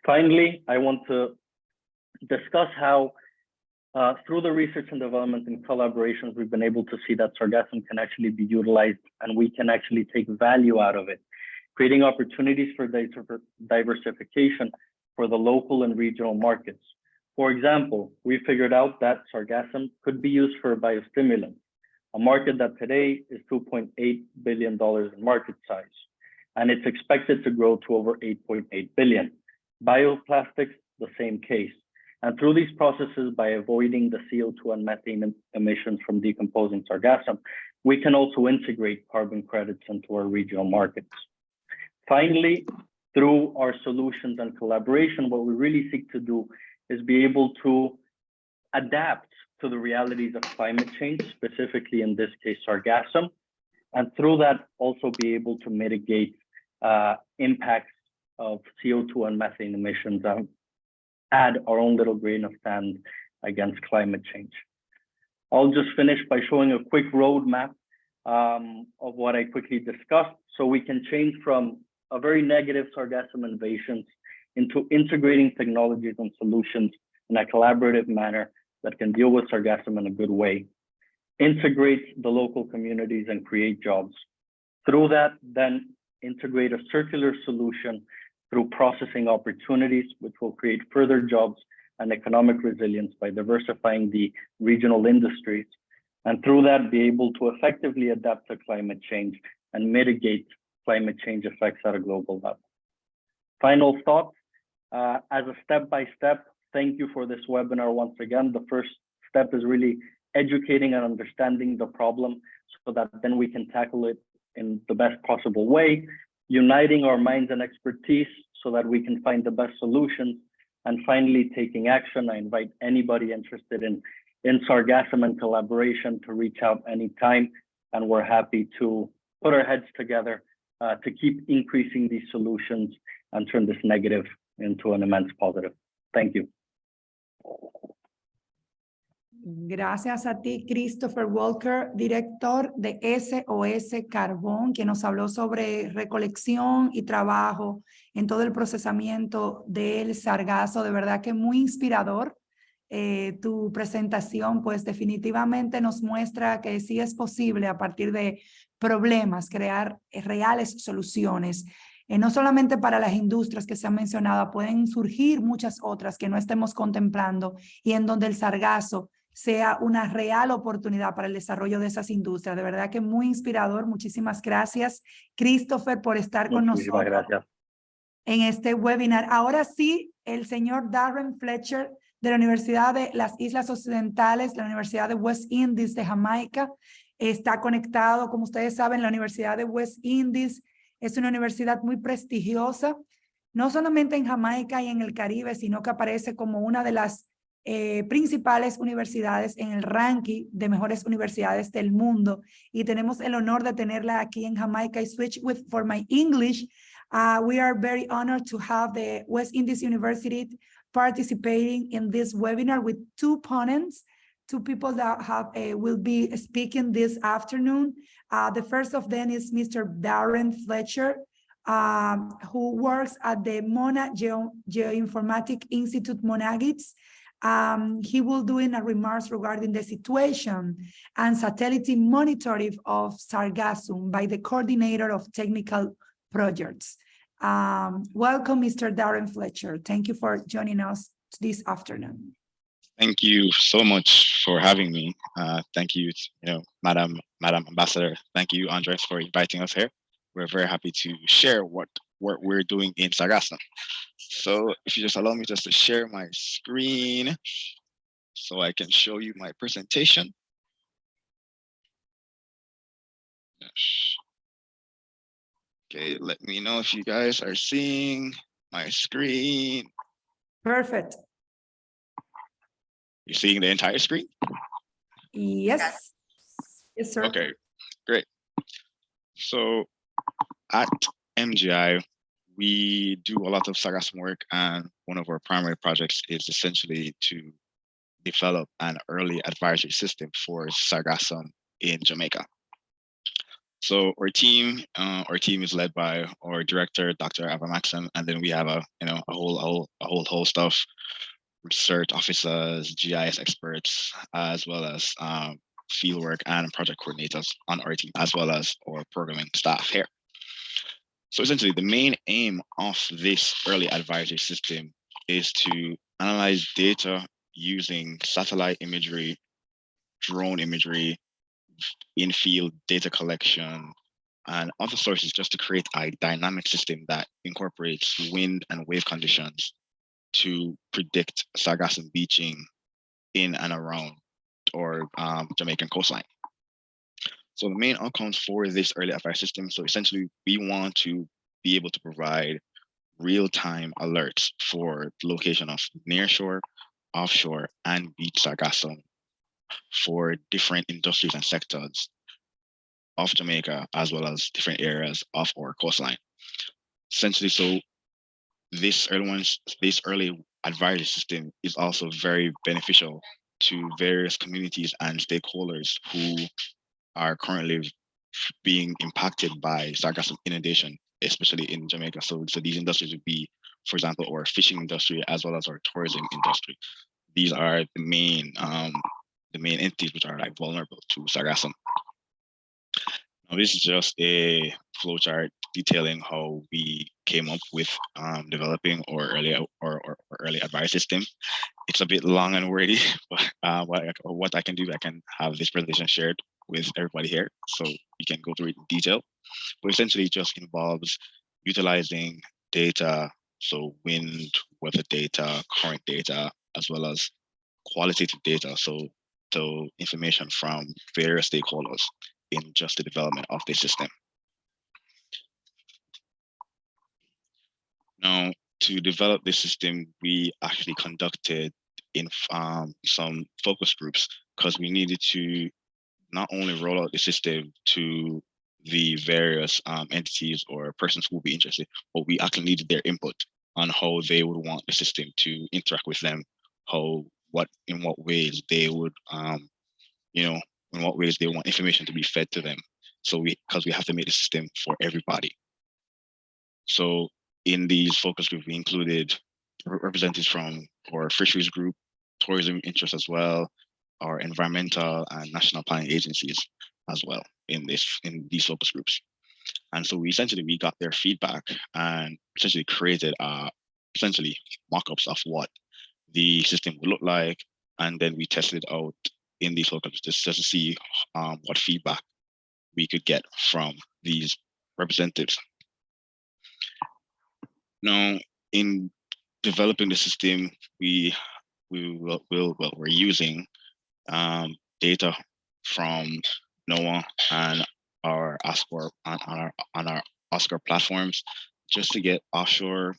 Finally, I want to discuss how through the research and development and collaborations, we've been able to see that Sargassum can actually be utilized and we can actually take value out of it creating opportunities for diversification for the local and regional markets. For example, we figured out that Sargassum could be used for biostimulant, a market that today is $2.8 billion in market size, and it's expected to grow to over 8.8 billion. Bioplastics, the same case. And through these processes, by avoiding the CO2 and methane emissions from decomposing Sargassum, we can also integrate carbon credits into our regional markets. Finally, through our solutions and collaboration, what we really seek to do is be able to adapt to the realities of climate change, specifically in this case, Sargassum, and through that also be able to mitigate impacts of CO2 and methane emissions and add our own little grain of sand against climate change. I'll just finish by showing a quick roadmap of what I quickly discussed, so we can change from a very negative Sargassum invasions into integrating technologies and solutions in a collaborative manner that can deal with Sargassum in a good way, integrate the local communities and create jobs. Through that, then integrate a circular solution through processing opportunities, which will create further jobs and economic resilience by diversifying the regional industries. And through that, be able to effectively adapt to climate change and mitigate climate change effects at a global level. Final thoughts, as a step-by-step, thank you for this webinar once again. The first step is really educating and understanding the problem so that then we can tackle it in the best possible way, uniting our minds and expertise so that we can find the best solutions, and finally taking action. I invite anybody interested in Sargassum and collaboration to reach out anytime, and we're happy to put our heads together to keep increasing these solutions and turn this negative into an immense positive. Thank you. Gracias a ti, Christopher Walker, director de SOS Carbon, que nos habló sobre recolección y trabajo en todo el procesamiento del sargazo. De verdad que muy inspirador. Tu presentación, pues definitivamente nos muestra que sí es posible a partir de problemas crear reales soluciones. No solamente para las industrias que se han mencionado, pueden surgir muchas otras que no estemos contemplando y en donde el sargazo sea una real oportunidad para el desarrollo de esas industrias. De verdad que muy inspirador. Muchísimas gracias, Christopher, por estar con nosotros en este webinar. Ahora sí, el señor Darren Fletcher de la Universidad de las Islas Occidentales, la Universidad de West Indies de Jamaica, está conectado. Como ustedes saben, la Universidad de West Indies es una universidad muy prestigiosa, no solamente en Jamaica y en el Caribe, sino que aparece como una de las principales universidades en el ranking de mejores universidades del mundo. Y tenemos el honor de tenerla aquí en Jamaica. I switch for my English. We are very honored to have the West Indies University participating in this webinar with two ponents, two people that will be speaking this afternoon. The first of them is Mr. Darren Fletcher, who works at the Mona Geoinformatics Institute, Monagids. He will do a remarks regarding the situation and satellite monitoring of Sargassum by the coordinator of technical projects. Welcome, Mr. Darren Fletcher. Thank you for joining us this afternoon. Thank you so much for having me. Thank you, Madam Ambassador. Thank you, Andres, for inviting us here. We're very happy to share what we're doing in Sargassum. So if you just allow me just to share my screen so I can show you my presentation. Yes. Okay, let me know if you guys are seeing my screen. Perfect. You're seeing the entire screen? Yes. Yes, sir. Okay, great. So at MGI, we do a lot of Sargassum work, and one of our primary projects is essentially to develop an early advisory system for Sargassum in Jamaica. So our team is led by our director, Dr. Ava Maxim, and then we have a whole host of research officers, GIS experts, as well as fieldwork and project coordinators on our team, as well as our programming staff here. So essentially, the main aim of this early advisory system is to analyze data using satellite imagery, drone imagery, in-field data collection, and other sources, just to create a dynamic system that incorporates wind and wave conditions to predict sargassum beaching in and around or Jamaican coastline. So the main outcomes for this early advice system, so essentially we want to be able to provide real-time alerts for the location of nearshore, offshore, and beach sargassum for different industries and sectors of Jamaica, as well as different areas of our coastline. Essentially, so this early advisory system is also very beneficial to various communities and stakeholders who are currently being impacted by sargassum inundation, especially in Jamaica. So these industries would be, for example, our fishing industry as well as our tourism industry. These are the main entities which are like vulnerable to sargassum. Now, this is just a flowchart detailing how we came up with developing our early advice system. It's a bit long and wordy, but what I can do, I can have this presentation shared with everybody here, so you can go through it in detail. But essentially, it just involves utilizing data, so wind, weather data, current data, as well as qualitative data, so information from various stakeholders in just the development of the system. Now, to develop this system, we actually conducted in some focus groups, because we needed to not only roll out the system to the various entities or persons who will be interested, but we actually needed their input on how they would want the system to interact with them, in what ways they would, in what ways they want information to be fed to them. So because we have to make the system for everybody. So in these focus groups, we included representatives from our fisheries group, tourism interests as well, our environmental and national planning agencies as well in these focus groups. And so we got their feedback and essentially created essentially mock-ups of what the system would look like. And then we tested it out in these focus groups just to see what feedback we could get from these representatives. Now, in developing the system, we're using data from NOAA and our OSCAR on our OSCAR platforms, just to get offshore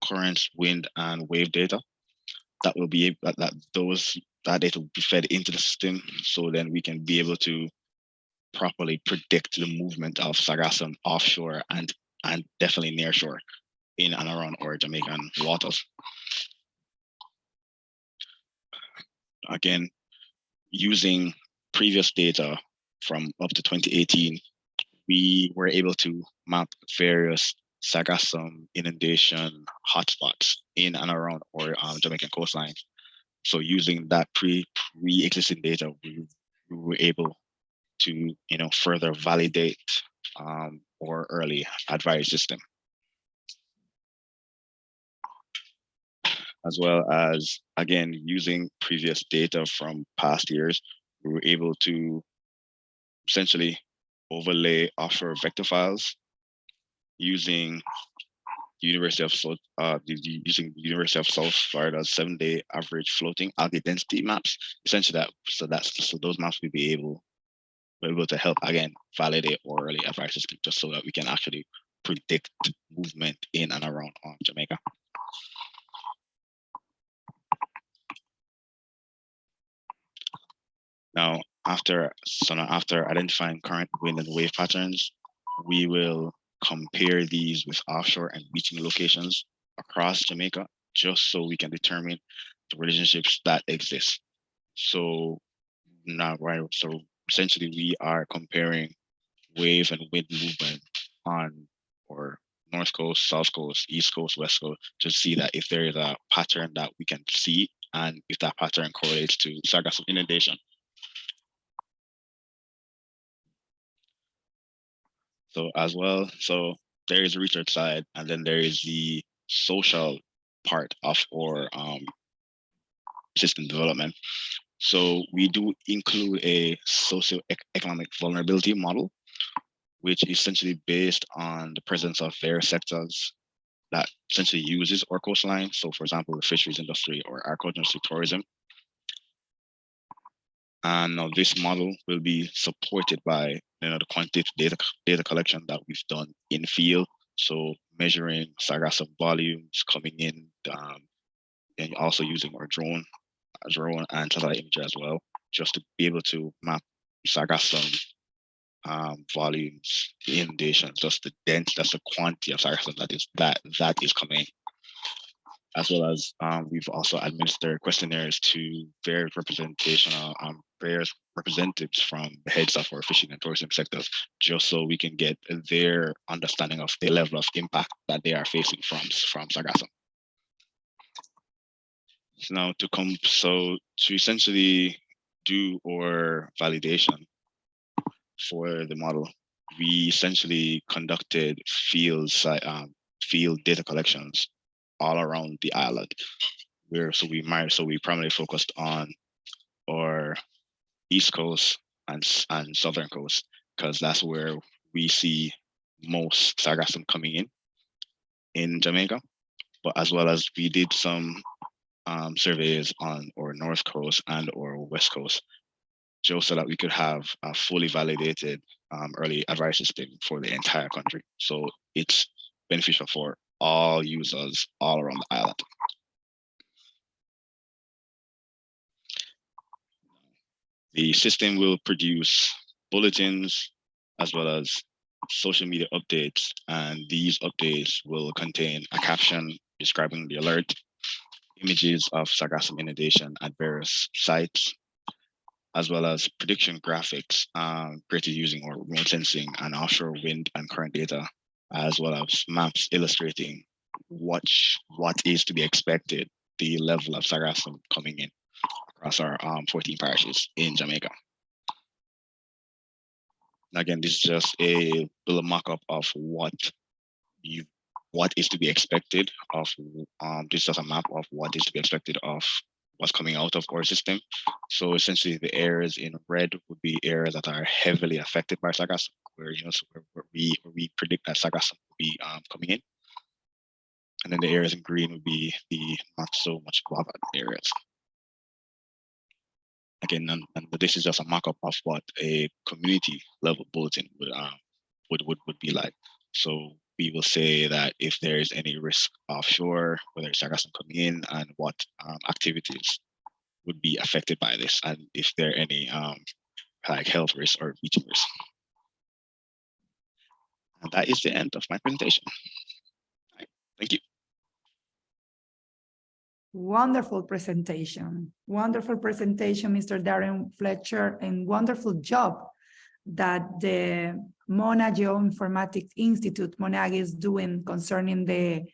currents, wind, and wave data. That will be able, that data will be fed into the system, so then we can be able to properly predict the movement of sargassum offshore and definitely nearshore in and around our Jamaican waters. Again, using previous data from up to 2018, we were able to map various sargassum inundation hotspots in and around our Jamaican coastline. So using that pre-existing data, we were able to further validate our early advisory system, as well as, again, using previous data from past years, we were able to essentially overlay offshore vector files using University of South Florida's 7-day average floating algae density maps. Essentially, so those maps will be able to help, again, validate our early advice system, just so that we can actually predict movement in and around Jamaica. Now, after identifying current wind and wave patterns, we will compare these with offshore and beaching locations across Jamaica, just so we can determine the relationships that exist. So essentially, we are comparing wave and wind movement on our north coast, south coast, east coast, west coast, to see that if there is a pattern that we can see, and if that pattern correlates to sargassum inundation. So as well, there is a research side, and then there is the social part of our system development. So we do include a socio-economic vulnerability model, which is essentially based on the presence of various sectors that essentially uses our coastline. So for example, the fisheries industry or agriculture industry, tourism. And now this model will be supported by the quantitative data collection that we've done in field. So measuring Sargassum volumes coming in, and also using our drone and satellite imagery as well, just to be able to map Sargassum volumes, inundation, just the quantity of Sargassum that is coming, as well as we've also administered questionnaires to various representatives from the heads of our fishing and tourism sectors, just so we can get their understanding of the level of impact that they are facing from Sargassum. So now to essentially do our validation for the model, we essentially conducted field data collections all around the island. We primarily focused on our east coast and southern coast, because that's where we see most Sargassum coming in Jamaica. But as well as we did some surveys on our north coast and or west coast, just so that we could have a fully validated early advice system for the entire country. So it's beneficial for all users all around the island. The system will produce bulletins as well as social media updates, and these updates will contain a caption describing the alert, images of Sargassum inundation at various sites, as well as prediction graphics created using our remote sensing and offshore wind and current data, as well as maps illustrating what is to be expected, the level of Sargassum coming in across our 14 parishes in Jamaica. Again, this is just a little mock-up of what is to be expected of, this is just a map of what is to be expected of what's coming out of our system. So essentially the areas in red would be areas that are heavily affected by Sargassum, where we predict that Sargassum will be coming in. And then the areas in green would be the not so much bothered areas. Again, but this is just a mock-up of what a community level bulletin would be like. So we will say that if there is any risk offshore, whether it's Sargassum coming in, and what activities would be affected by this, and if there are any like health risks or beaching risks. And that is the end of my presentation. Right. Thank you. Wonderful presentation, Mr. Darren Fletcher, and wonderful job that the Mona Geoinformatics Institute, MONAG, is doing concerning the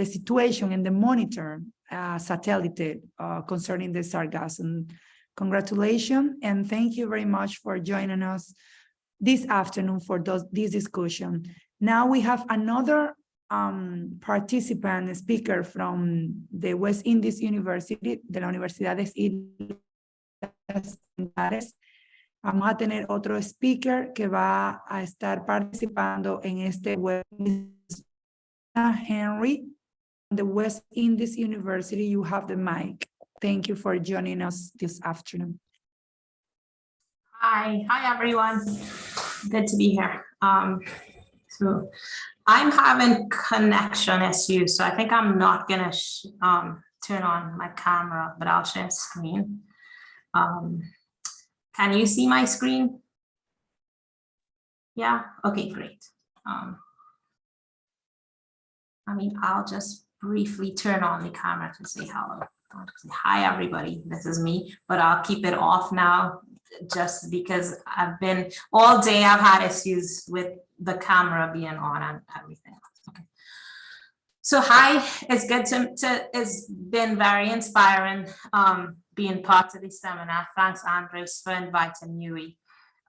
situation and the monitor satellite concerning the Sargassum. Congratulations, and thank you very much for joining us this afternoon for this discussion. Now we have another participant speaker from the West Indies University, de la Universidad de Islas. Vamos a tener otro speaker que va a estar participando en este webinar. Henry, the West Indies University, you have the mic. Thank you for joining us this afternoon. Hi everyone. Good to be here. So I'm having connection issues, so I think I'm not gonna turn on my camera, but I'll share screen. Can you see my screen? Yeah, okay, great. I mean, I'll just briefly turn on the camera to say hello. Hi everybody, this is me, but I'll keep it off now just because all day I've had issues with the camera being on and everything. Okay. So hi, it's good it's been very inspiring being part of this seminar. Thanks, Andres, for inviting me.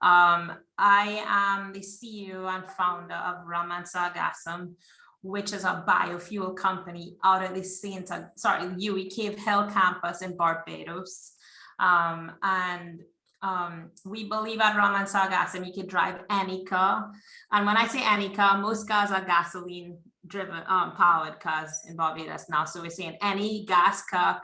I am the CEO and founder of Rum and Sargassum, which is a biofuel company out of the UE Cave Hill campus in Barbados. We believe at Rum and Sargassum, you can drive any car. And when I say any car, most cars are gasoline driven, powered cars in Barbados now. So we're saying any gas car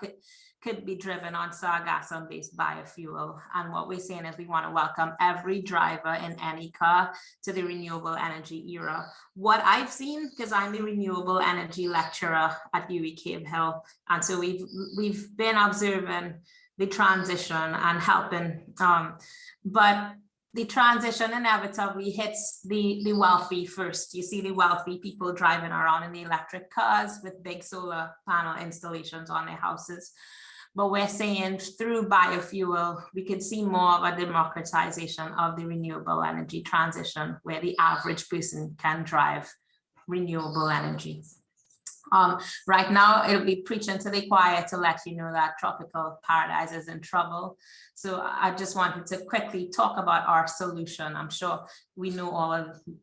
could be driven on Sargassum based biofuel. And what we're saying is we want to welcome every driver in any car to the renewable energy era. What I've seen, because I'm the renewable energy lecturer at UE Cave Hill, and so we've been observing the transition and helping, but the transition inevitably hits the wealthy first. You see the wealthy people driving around in the electric cars with big solar panel installations on their houses. But we're saying through biofuel, we could see more of a democratization of the renewable energy transition where the average person can drive renewable energy. Right now, it'll be preaching to the choir to let you know that tropical paradise is in trouble. So I just wanted to quickly talk about our solution. I'm sure we know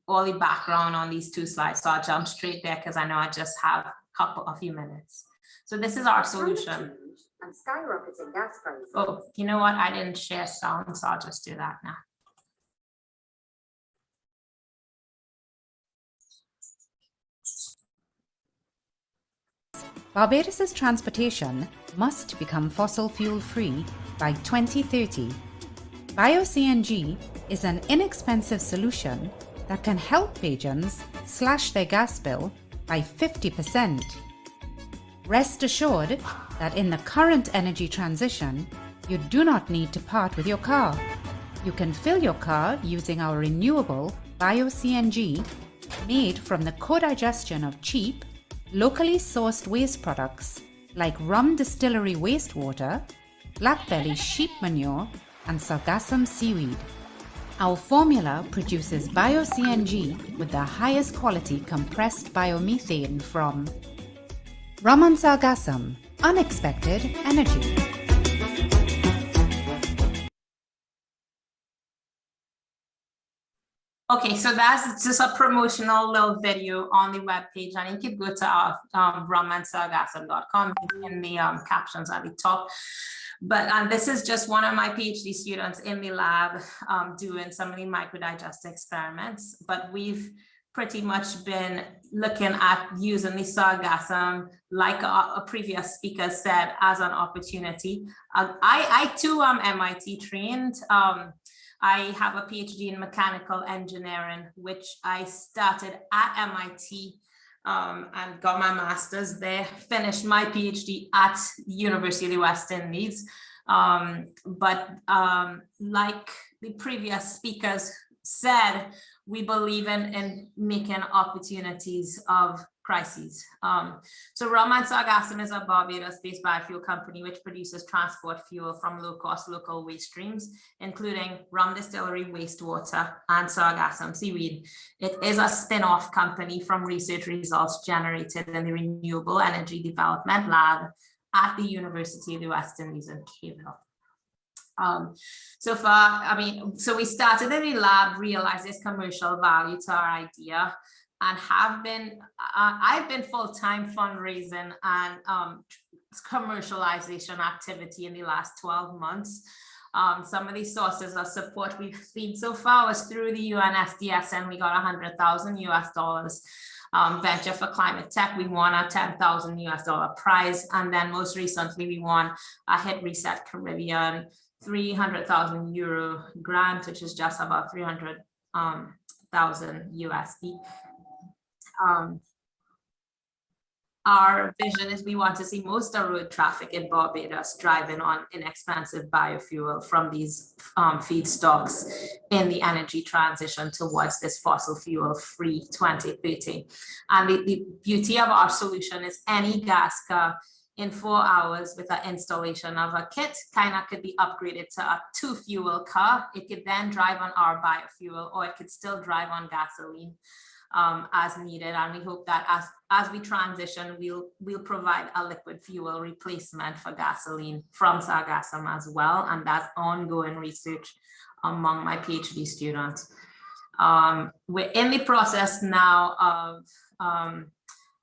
all the background on these two slides, so I'll jump straight there because I know I just have a few minutes. So this is our solution. And skyrocketing gas prices. Oh, you know what? I didn't share sound, so I'll just do that now. Barbados's transportation must become fossil fuel free by 2030. Bio-CNG is an inexpensive solution that can help Bajans slash their gas bill by 50%. Rest assured that in the current energy transition, you do not need to part with your car. You can fill your car using our renewable Bio-CNG made from the co-digestion of cheap, locally sourced waste products like rum distillery wastewater, blackbelly sheep manure, and Sargassum seaweed. Our formula produces Bio-CNG with the highest quality compressed biomethane from Rum and Sargassum, unexpected energy. Okay, so that's just a promotional little video on the webpage, and you can go to our rumandsargassum.com in the captions at the top. But this is just one of my PhD students in the lab doing some of the microdigest experiments, but we've pretty much been looking at using the Sargassum, like a previous speaker said, as an opportunity. I too am MIT trained. I have a PhD in mechanical engineering, which I started at MIT and got my master's there, finished my PhD at the University of the West Indies. But like the previous speakers said, we believe in making opportunities of crises. So Rum and Sargassum is a Barbados-based biofuel company which produces transport fuel from low-cost local waste streams, including rum distillery wastewater and Sargassum seaweed. It is a spin-off company from research results generated in the Renewable Energy Development Lab at the University of the West Indies in Cave Hill. So we started in the lab, realized there's commercial value to our idea, and I've been full-time fundraising and commercialization activity in the last 12 months. Some of the sources of support we've seen so far was through the UNSDS, and we got $100,000 US. Venture for Climate Tech, we won a $10,000 US prize, and then most recently we won a Hit Reset Caribbean €300,000 grant, which is just about 300,000 USD. Our vision is we want to see most of road traffic in Barbados driving on inexpensive biofuel from these feedstocks in the energy transition towards this fossil fuel free 2030. And the beauty of our solution is any gas car in 4 hours with the installation of a kit could be upgraded to a 2-fuel car. It could then drive on our biofuel, or it could still drive on gasoline as needed. And we hope that as we transition, we'll provide a liquid fuel replacement for gasoline from Sargassum as well. And that's ongoing research among my PhD students. We're in the process now of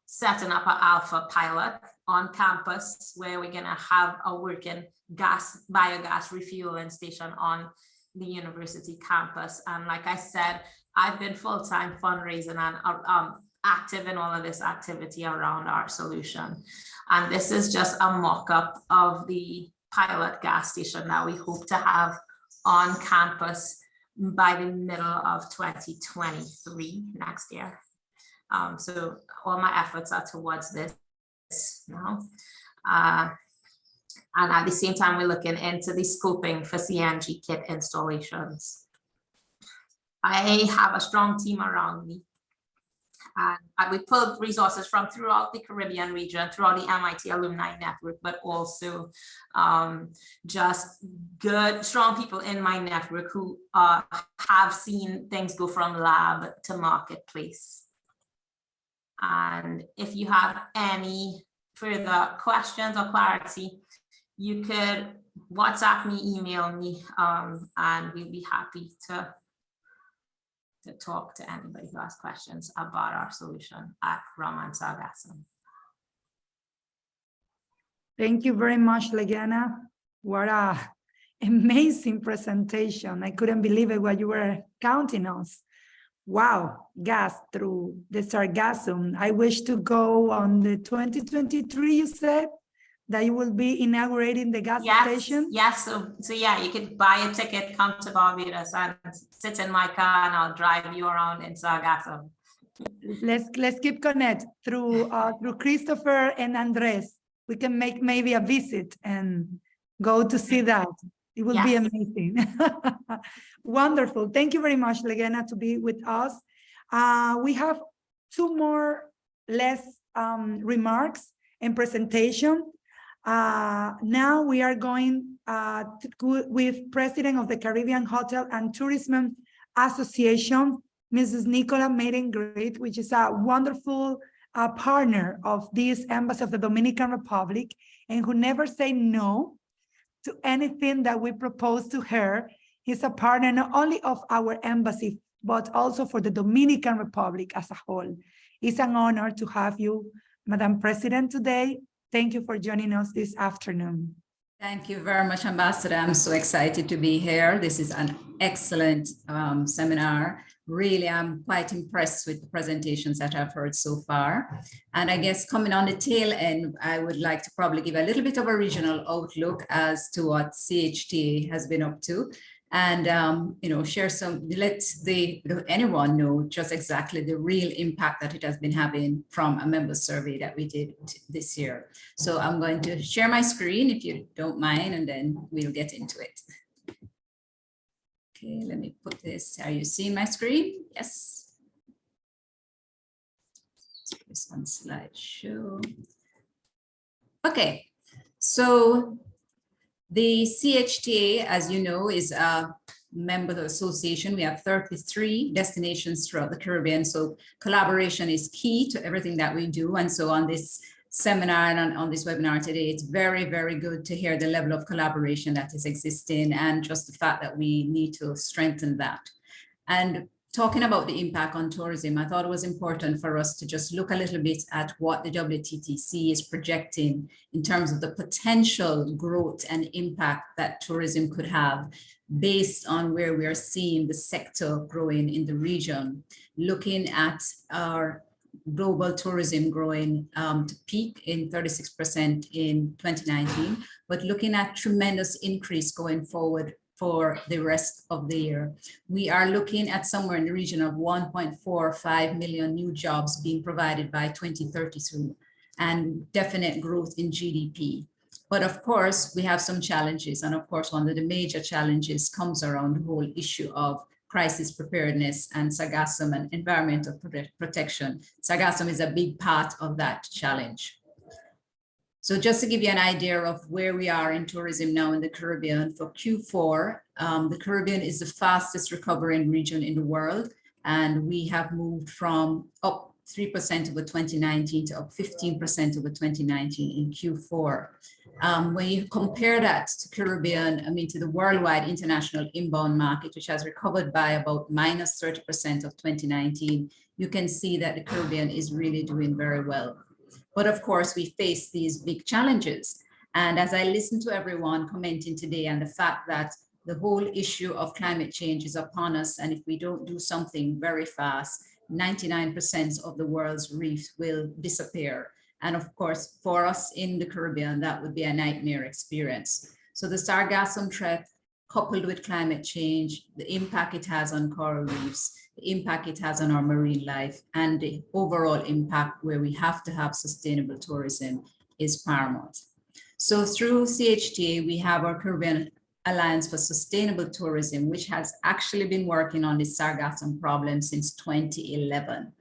setting up an alpha pilot on campus where we're gonna have a working biogas refueling station on the university campus. And like I said, I've been full-time fundraising and active in all of this activity around our solution. And this is just a mock-up of the pilot gas station that we hope to have on campus by the middle of 2023 next year. So all my efforts are towards this now. And at the same time, we're looking into the scoping for CNG kit installations. I have a strong team around me. And we pulled resources from throughout the Caribbean region, throughout the MIT alumni network, but also just good, strong people in my network who have seen things go from lab to marketplace. And if you have any further questions or clarity, you could WhatsApp me, email me, and we'll be happy to talk to anybody who has questions about our solution at Rum and Sargassum. Thank you very much, Legana. What a amazing presentation. I couldn't believe it what you were counting us. Wow, gas through the Sargassum. I wish to go on the 2023, you said, that you will be inaugurating the gas station? Yes, so yeah, you could buy a ticket, come to Barbados and sit in my car and I'll drive you around in Sargassum. Let's keep connect through Christopher and Andres. We can make maybe a visit and go to see that. It will be amazing. Wonderful. Thank you very much, Legana, to be with us. We have two more less remarks and presentation. Now we are going with President of the Caribbean Hotel and Tourism Association, Mrs. Nicola Maiden-Great, which is a wonderful partner of this Embassy of the Dominican Republic, and who never say no to anything that we propose to her. He's a partner not only of our embassy, but also for the Dominican Republic as a whole. It's an honor to have you, Madam President, today. Thank you for joining us this afternoon. Thank you very much, Ambassador. I'm so excited to be here. This is an excellent seminar. Really, I'm quite impressed with the presentations that I've heard so far. And I guess coming on the tail end, I would like to probably give a little bit of a regional outlook as to what CHTA has been up to. And share some, let anyone know just exactly the real impact that it has been having from a member survey that we did this year. So I'm going to share my screen if you don't mind, and then we'll get into it. Okay, let me put this. Are you seeing my screen? Yes. This one slideshow. Okay, so the CHTA, as you know, is a member of the association. We have 33 destinations throughout the Caribbean. So collaboration is key to everything that we do. And so on this seminar and on this webinar today, it's very, very good to hear the level of collaboration that is existing and just the fact that we need to strengthen that. And talking about the impact on tourism, I thought it was important for us to just look a little bit at what the WTTC is projecting in terms of the potential growth and impact that tourism could have based on where we are seeing the sector growing in the region. Looking at our global tourism growing to peak in 36% in 2019, but looking at tremendous increase going forward for the rest of the year. We are looking at somewhere in the region of 1.45 million new jobs being provided by 2032 and definite growth in GDP. But of course, we have some challenges. And of course, one of the major challenges comes around the whole issue of crisis preparedness and Sargassum and environmental protection. Sargassum is a big part of that challenge. So just to give you an idea of where we are in tourism now in the Caribbean, for Q4, the Caribbean is the fastest recovering region in the world. And we have moved from up 3% over 2019 to up 15% over 2019 in Q4. When you compare that to Caribbean, I mean, to the worldwide international inbound market, which has recovered by about minus 30% of 2019, you can see that the Caribbean is really doing very well. But of course, we face these big challenges. And as I listen to everyone commenting today and the fact that the whole issue of climate change is upon us, and if we don't do something very fast, 99% of the world's reefs will disappear. And of course, for us in the Caribbean, that would be a nightmare experience. So the Sargassum threat, coupled with climate change, the impact it has on coral reefs, the impact it has on our marine life, and the overall impact where we have to have sustainable tourism is paramount. So through CHTA, we have our Caribbean Alliance for Sustainable Tourism, which has actually been working on this Sargassum problem since 2011.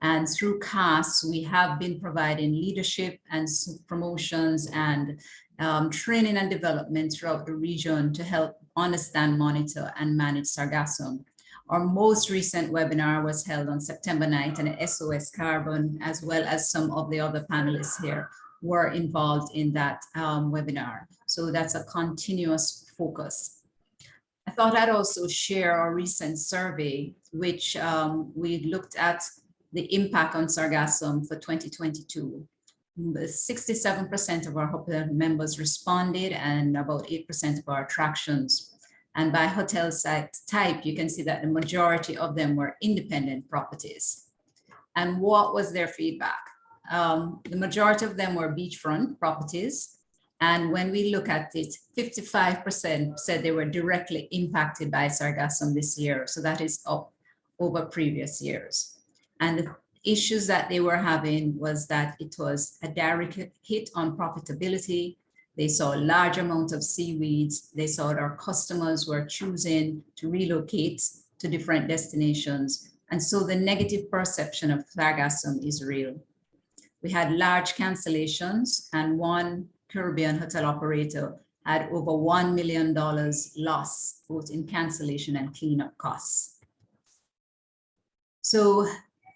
And through CAS, we have been providing leadership and promotions and training and development throughout the region to help understand, monitor, and manage Sargassum. Our most recent webinar was held on September 9th, and SOS Carbon, as well as some of the other panelists here, were involved in that webinar. So that's a continuous focus. I thought I'd also share our recent survey, which we looked at the impact on Sargassum for 2022. 67% of our hotel members responded and about 8% of our attractions. And by hotel site type, you can see that the majority of them were independent properties. And what was their feedback? The majority of them were beachfront properties. And when we look at it, 55% said they were directly impacted by Sargassum this year. So that is up over previous years. And the issues that they were having was that it was a direct hit on profitability. They saw a large amount of seaweeds. They saw that our customers were choosing to relocate to different destinations. And so the negative perception of Sargassum is real. We had large cancellations, and one Caribbean hotel operator had over $1 million loss, both in cancellation and cleanup costs. So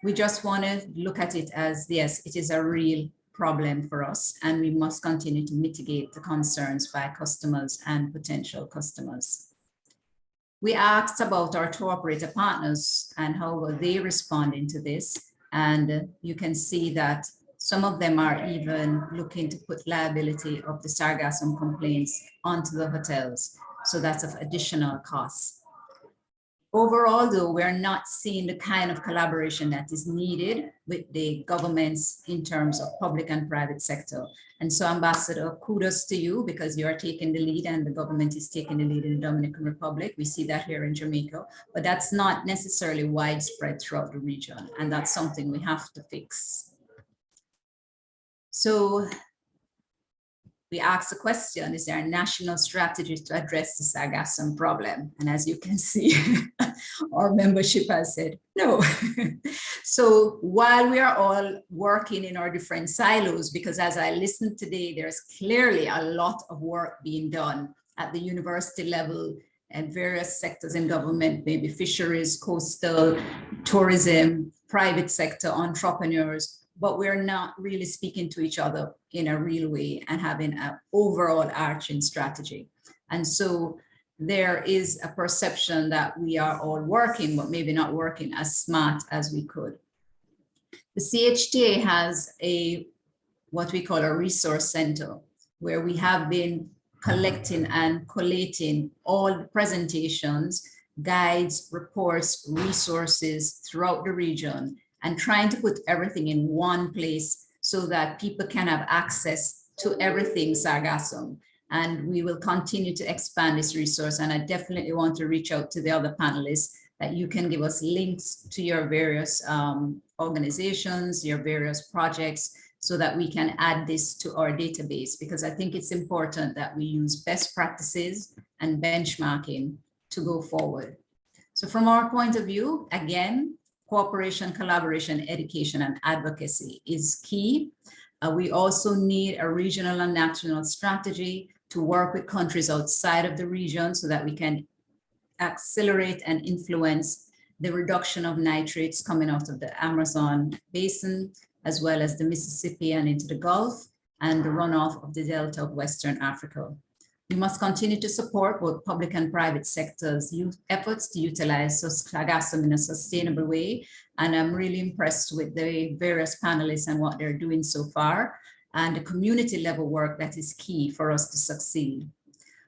we just want to look at it as, yes, it is a real problem for us, and we must continue to mitigate the concerns by customers and potential customers. We asked about our tour operator partners and how were they responding to this, and you can see that some of them are even looking to put liability of the Sargassum complaints onto the hotels. So that's of additional costs. Overall, though, we're not seeing the kind of collaboration that is needed with the governments in terms of public and private sector. And so, Ambassador, kudos to you, because you are taking the lead and the government is taking the lead in the Dominican Republic. We see that here in Jamaica, but that's not necessarily widespread throughout the region. And that's something we have to fix. So we asked the question, is there a national strategy to address the Sargassum problem? And as you can see, our membership has said no. So while we are all working in our different silos, because as I listened today, there's clearly a lot of work being done at the university level and various sectors in government, maybe fisheries, coastal, tourism, private sector, entrepreneurs, but we're not really speaking to each other in a real way and having an overall arching strategy. And so there is a perception that we are all working, but maybe not working as smart as we could. The CHTA has what we call a resource center, where we have been collecting and collating all the presentations, guides, reports, resources throughout the region, and trying to put everything in one place so that people can have access to everything Sargassum. And we will continue to expand this resource. And I definitely want to reach out to the other panelists that you can give us links to your various organizations, your various projects, so that we can add this to our database, because I think it's important that we use best practices and benchmarking to go forward. So from our point of view, again, cooperation, collaboration, education, and advocacy is key. We also need a regional and national strategy to work with countries outside of the region so that we can accelerate and influence the reduction of nitrates coming out of the Amazon basin, as well as the Mississippi and into the Gulf, and the runoff of the Delta of Western Africa. We must continue to support both public and private sectors' efforts to utilize Sargassum in a sustainable way. And I'm really impressed with the various panelists and what they're doing so far, and the community level work that is key for us to succeed.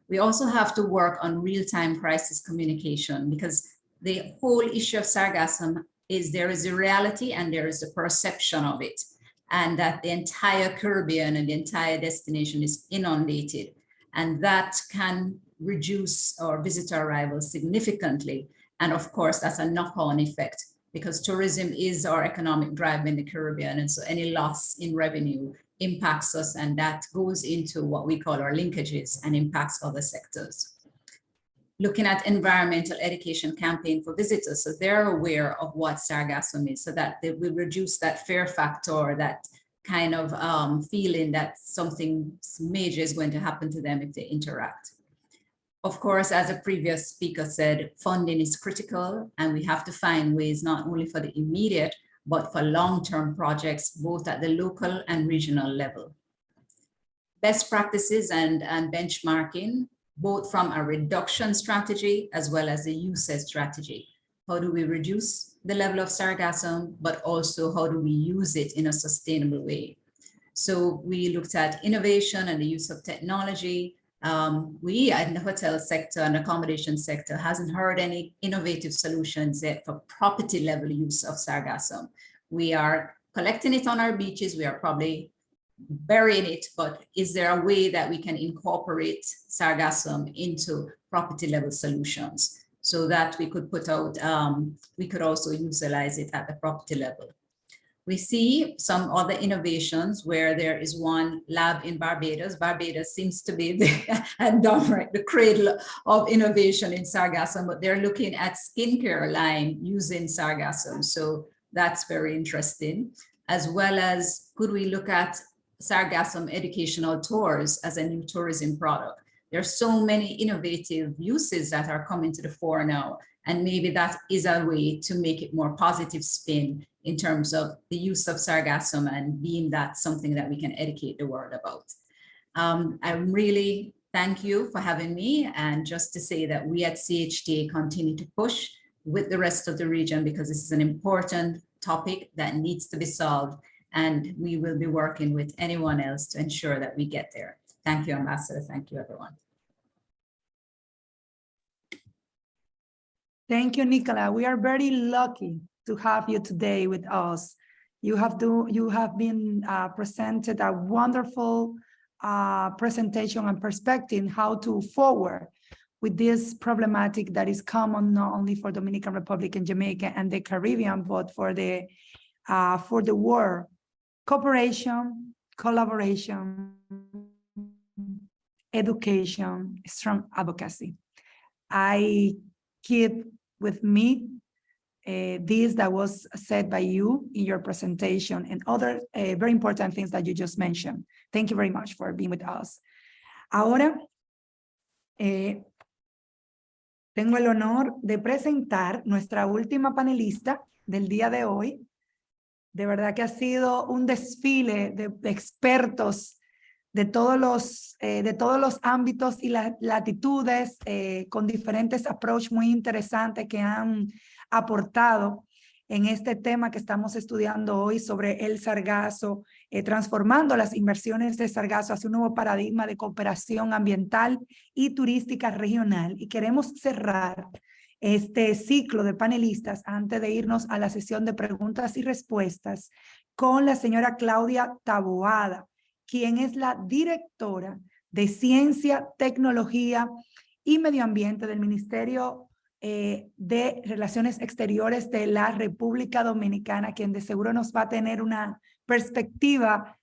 We also have to work on real-time crisis communication, because the whole issue of Sargassum is there is a reality and there is a perception of it, and that the entire Caribbean and the entire destination is inundated. And that can reduce our visitor arrivals significantly. And of course, that's a knock-on effect, because tourism is our economic drive in the Caribbean. And so any loss in revenue impacts us, and that goes into what we call our linkages and impacts other sectors. Looking at environmental education campaign for visitors, so they're aware of what Sargassum is, so that they will reduce that fear factor, that kind of feeling that something major is going to happen to them if they interact. Of course, as a previous speaker said, funding is critical, and we have to find ways not only for the immediate, but for long-term projects, both at the local and regional level. Best practices and benchmarking, both from a reduction strategy as well as a usage strategy. How do we reduce the level of Sargassum, but also how do we use it in a sustainable way? So we looked at innovation and the use of technology. We in the hotel sector and accommodation sector hasn't heard any innovative solutions yet for property level use of Sargassum. We are collecting it on our beaches. We are probably burying it, but is there a way that we can incorporate Sargassum into property level solutions, so that we could put out, we could also utilize it at the property level? We see some other innovations where there is one lab in Barbados. Barbados seems to be the cradle of innovation in Sargassum, but they're looking at skincare line using Sargassum. So that's very interesting. As well as, could we look at Sargassum educational tours as a new tourism product? There's so many innovative uses that are coming to the fore now, and maybe that is a way to make it more positive spin in terms of the use of Sargassum and being that something that we can educate the world about. I really thank you for having me, and just to say that we at CHTA continue to push with the rest of the region, because this is an important topic that needs to be solved, and we will be working with anyone else to ensure that we get there. Thank you, Ambassador. Thank you, everyone. Thank you, Nicola. We are very lucky to have you today with us. You have been presented a wonderful presentation and perspective how to forward with this problematic that is common not only for Dominican Republic and Jamaica and the Caribbean, but for the world. Cooperation, collaboration, education, strong advocacy. I keep with me this that was said by you in your presentation and other very important things that you just mentioned. Thank you very much for being with us. Ahora, tengo el honor de presentar nuestra última panelista del día de hoy. De verdad que ha sido un desfile de expertos de todos los ámbitos y las latitudes, con diferentes approaches muy interesantes que han aportado en este tema que estamos estudiando hoy sobre el sargazo, transformando las inversiones de sargazo hacia un nuevo paradigma de cooperación ambiental y turística regional. Y queremos cerrar este ciclo de panelistas antes de irnos a la sesión de preguntas y respuestas con la señora Claudia Taboada, quien es la directora de Ciencia, Tecnología y Medio Ambiente del Ministerio de Relaciones Exteriores de la República Dominicana, quien de seguro nos va a tener una perspectiva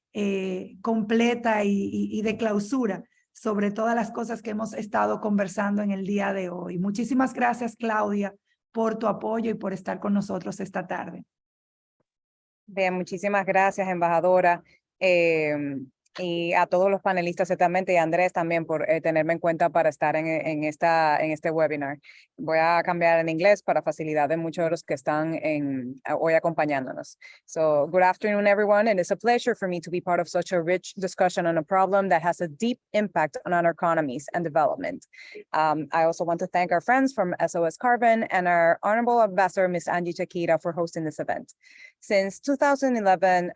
completa y de clausura sobre todas las cosas que hemos estado conversando en el día de hoy. Muchísimas gracias, Claudia, por tu apoyo y por estar con nosotros esta tarde. Bien, muchísimas gracias, embajadora. Y a todos los panelistas ciertamente y a Andrés también por tenerme en cuenta para estar en este webinar. Voy a cambiar en inglés para facilidad de muchos de los que están hoy acompañándonos. So, good afternoon, everyone, and it's a pleasure for me to be part of such a rich discussion on a problem that has a deep impact on our economies and development. I also want to thank our friends from SOS Carbon and our Honorable Ambassador, Ms. Angie Chiquita, for hosting this event. Since 2011,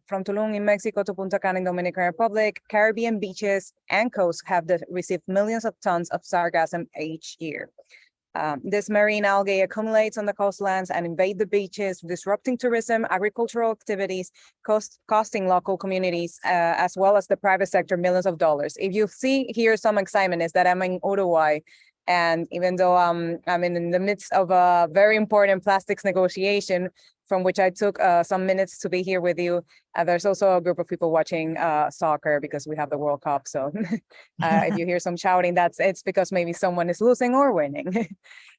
from Tulum in Mexico to Punta Cana in Dominican Republic, Caribbean beaches and coasts have received millions of tons of sargassum each year. This marine algae accumulates on the coastlines and invade the beaches, disrupting tourism, agricultural activities, costing local communities, as well as the private sector millions of dollars. If you see here some excitement is that I'm in Uruguay, and even though I'm in the midst of a very important plastics negotiation, from which I took some minutes to be here with you. There's also a group of people watching soccer because we have the World Cup. So if you hear some shouting, it's because maybe someone is losing or winning.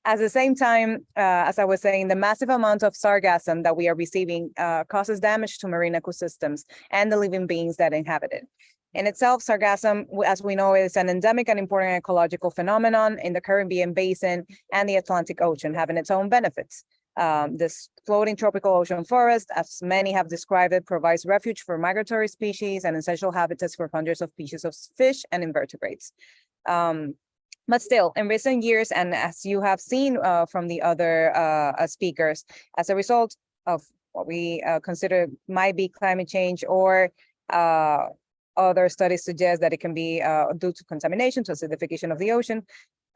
At the same time, as I was saying, the massive amount of sargassum that we are receiving causes damage to marine ecosystems and the living beings that inhabit it. In itself, sargassum, as we know, is an endemic and important ecological phenomenon in the Caribbean basin and the Atlantic Ocean, having its own benefits. This floating tropical ocean forest, as many have described it, provides refuge for migratory species and essential habitats for hundreds of species of fish and invertebrates. But still, in recent years, and as you have seen from the other speakers, as a result of what we consider might be climate change, or other studies suggest that it can be due to contamination, to acidification of the ocean,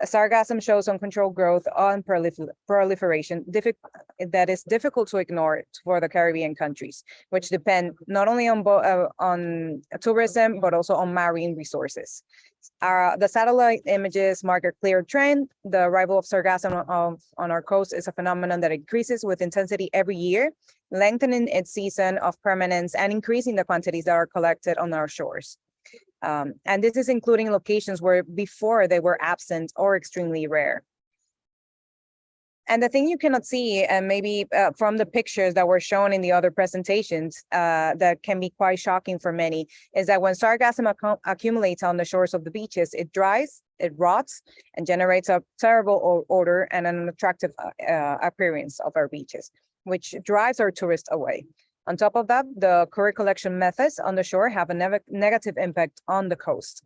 sargassum shows uncontrolled growth on proliferation that is difficult to ignore for the Caribbean countries, which depend not only on tourism, but also on marine resources. The satellite images mark a clear trend. The arrival of sargassum on our coast is a phenomenon that increases with intensity every year, lengthening its season of permanence and increasing the quantities that are collected on our shores. And this is including locations where before they were absent or extremely rare. And the thing you cannot see, and maybe from the pictures that were shown in the other presentations, that can be quite shocking for many, is that when sargassum accumulates on the shores of the beaches, it dries, it rots, and generates a terrible odor and an unattractive appearance of our beaches, which drives our tourists away. On top of that, the current collection methods on the shore have a negative impact on the coast.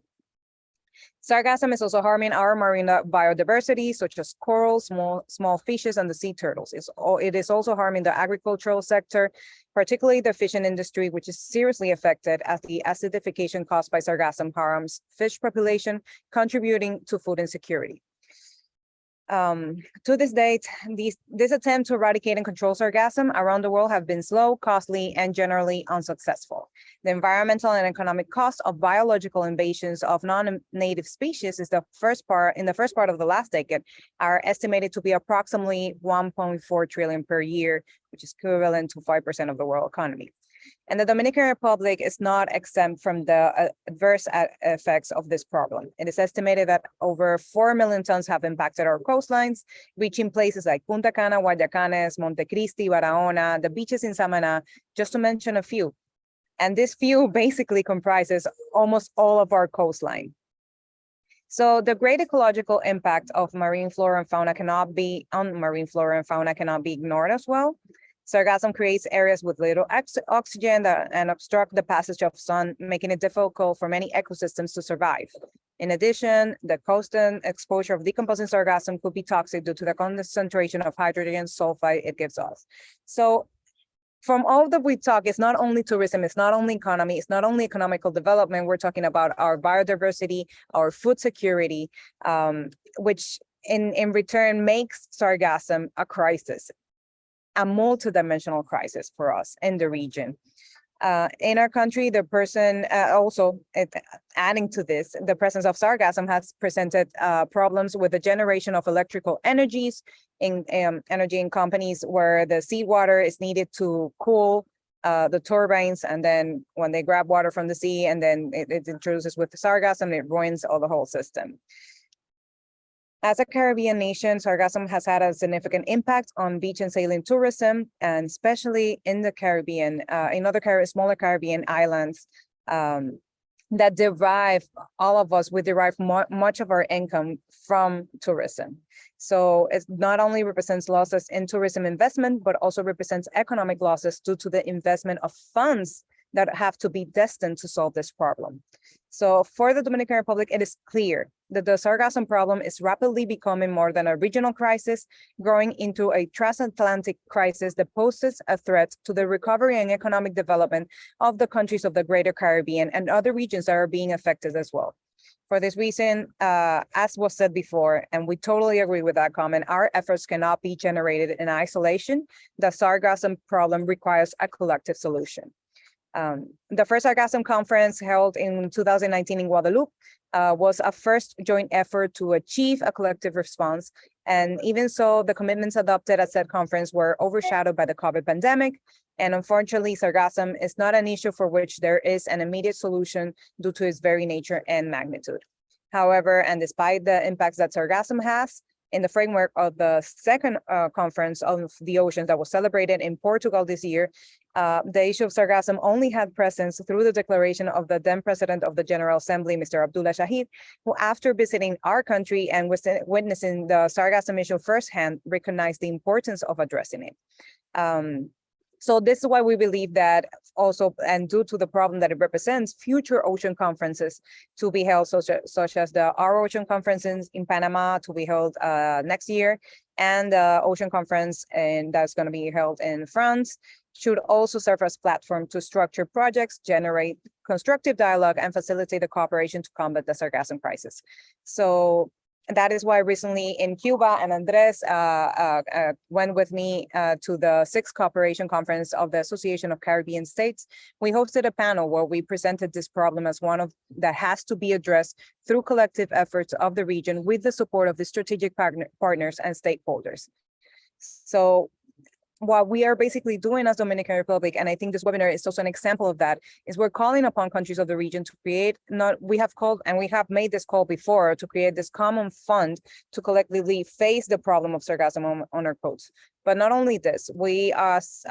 Sargassum is also harming our marine biodiversity, such as corals, small fishes, and the sea turtles. It is also harming the agricultural sector, particularly the fishing industry, which is seriously affected as the acidification caused by sargassum harms fish population, contributing to food insecurity. To this date, this attempt to eradicate and control sargassum around the world have been slow, costly, and generally unsuccessful. The environmental and economic cost of biological invasions of non-native species in the first part of the last decade are estimated to be approximately 1.4 trillion per year, which is equivalent to 5% of the world economy. And the Dominican Republic is not exempt from the adverse effects of this problem. It is estimated that over 4 million tons have impacted our coastlines, reaching places like Punta Cana, Guayacanes, Montecristi, Barahona, the beaches in Samaná, just to mention a few. And this few basically comprises almost all of our coastline. So the great ecological impact of marine flora and fauna cannot be ignored as well. Sargassum creates areas with little oxygen and obstruct the passage of sun, making it difficult for many ecosystems to survive. In addition, the constant exposure of decomposing sargassum could be toxic due to the concentration of hydrogen sulfide it gives off. So from all that we talk, it's not only tourism, it's not only economy, it's not only economical development, we're talking about our biodiversity, our food security, which in return makes sargassum a crisis, a multidimensional crisis for us in the region. In our country, the person adding to this, the presence of sargassum has presented problems with the generation of electrical energies in energy in companies where the seawater is needed to cool the turbines, and then when they grab water from the sea and then it introduces with the sargassum, it ruins the whole system. As a Caribbean nation, sargassum has had a significant impact on beach and sailing tourism, and especially in the Caribbean, in other smaller Caribbean islands. that derive, all of us, we derive much of our income from tourism. So it not only represents losses in tourism investment, but also represents economic losses due to the investment of funds that have to be destined to solve this problem. So for the Dominican Republic, it is clear that the Sargassum problem is rapidly becoming more than a regional crisis, growing into a transatlantic crisis that poses a threat to the recovery and economic development of the countries of the Greater Caribbean and other regions that are being affected as well. For this reason, as was said before, and we totally agree with that comment, our efforts cannot be generated in isolation. The Sargassum problem requires a collective solution. The first Sargassum conference held in 2019 in Guadeloupe was a first joint effort to achieve a collective response. And even so, the commitments adopted at said conference were overshadowed by the COVID pandemic. And unfortunately, Sargassum is not an issue for which there is an immediate solution due to its very nature and magnitude. However, and despite the impacts that Sargassum has, in the framework of the second conference of the oceans that was celebrated in Portugal this year, the issue of Sargassum only had presence through the declaration of the then President of the General Assembly, Mr. Abdullah Shahid, who after visiting our country and witnessing the Sargassum issue firsthand, recognized the importance of addressing it. So this is why we believe that also, and due to the problem that it represents, future ocean conferences to be held, such as the Our Ocean Conference in Panama to be held next year, and the Ocean Conference that's going to be held in France, should also serve as platform to structure projects, generate constructive dialogue, and facilitate the cooperation to combat the Sargassum crisis. So that is why recently in Cuba, and Andres went with me to the 6th Cooperation Conference of the Association of Caribbean States. We hosted a panel where we presented this problem as one of that has to be addressed through collective efforts of the region with the support of the strategic partners and stakeholders. So what we are basically doing as Dominican Republic, and I think this webinar is also an example of that, is we're calling upon countries of the region to create, we have made this call before, to create this common fund to collectively face the problem of Sargassum on our coasts. But not only this, we as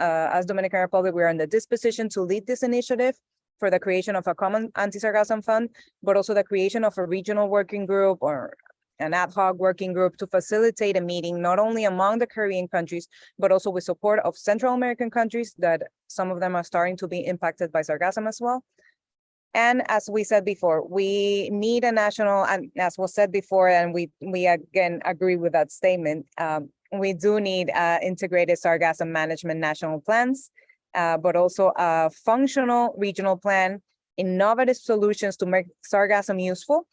Dominican Republic, we are in the disposition to lead this initiative for the creation of a common anti-Sargassum fund, but also the creation of a regional working group or an ad hoc working group to facilitate a meeting, not only among the Caribbean countries, but also with support of Central American countries that some of them are starting to be impacted by Sargassum as well. And as we said before, we need a national, and as was said before, and we again agree with that statement, we do need integrated Sargassum management national plans, but also a functional regional plan, innovative solutions to make Sargassum useful,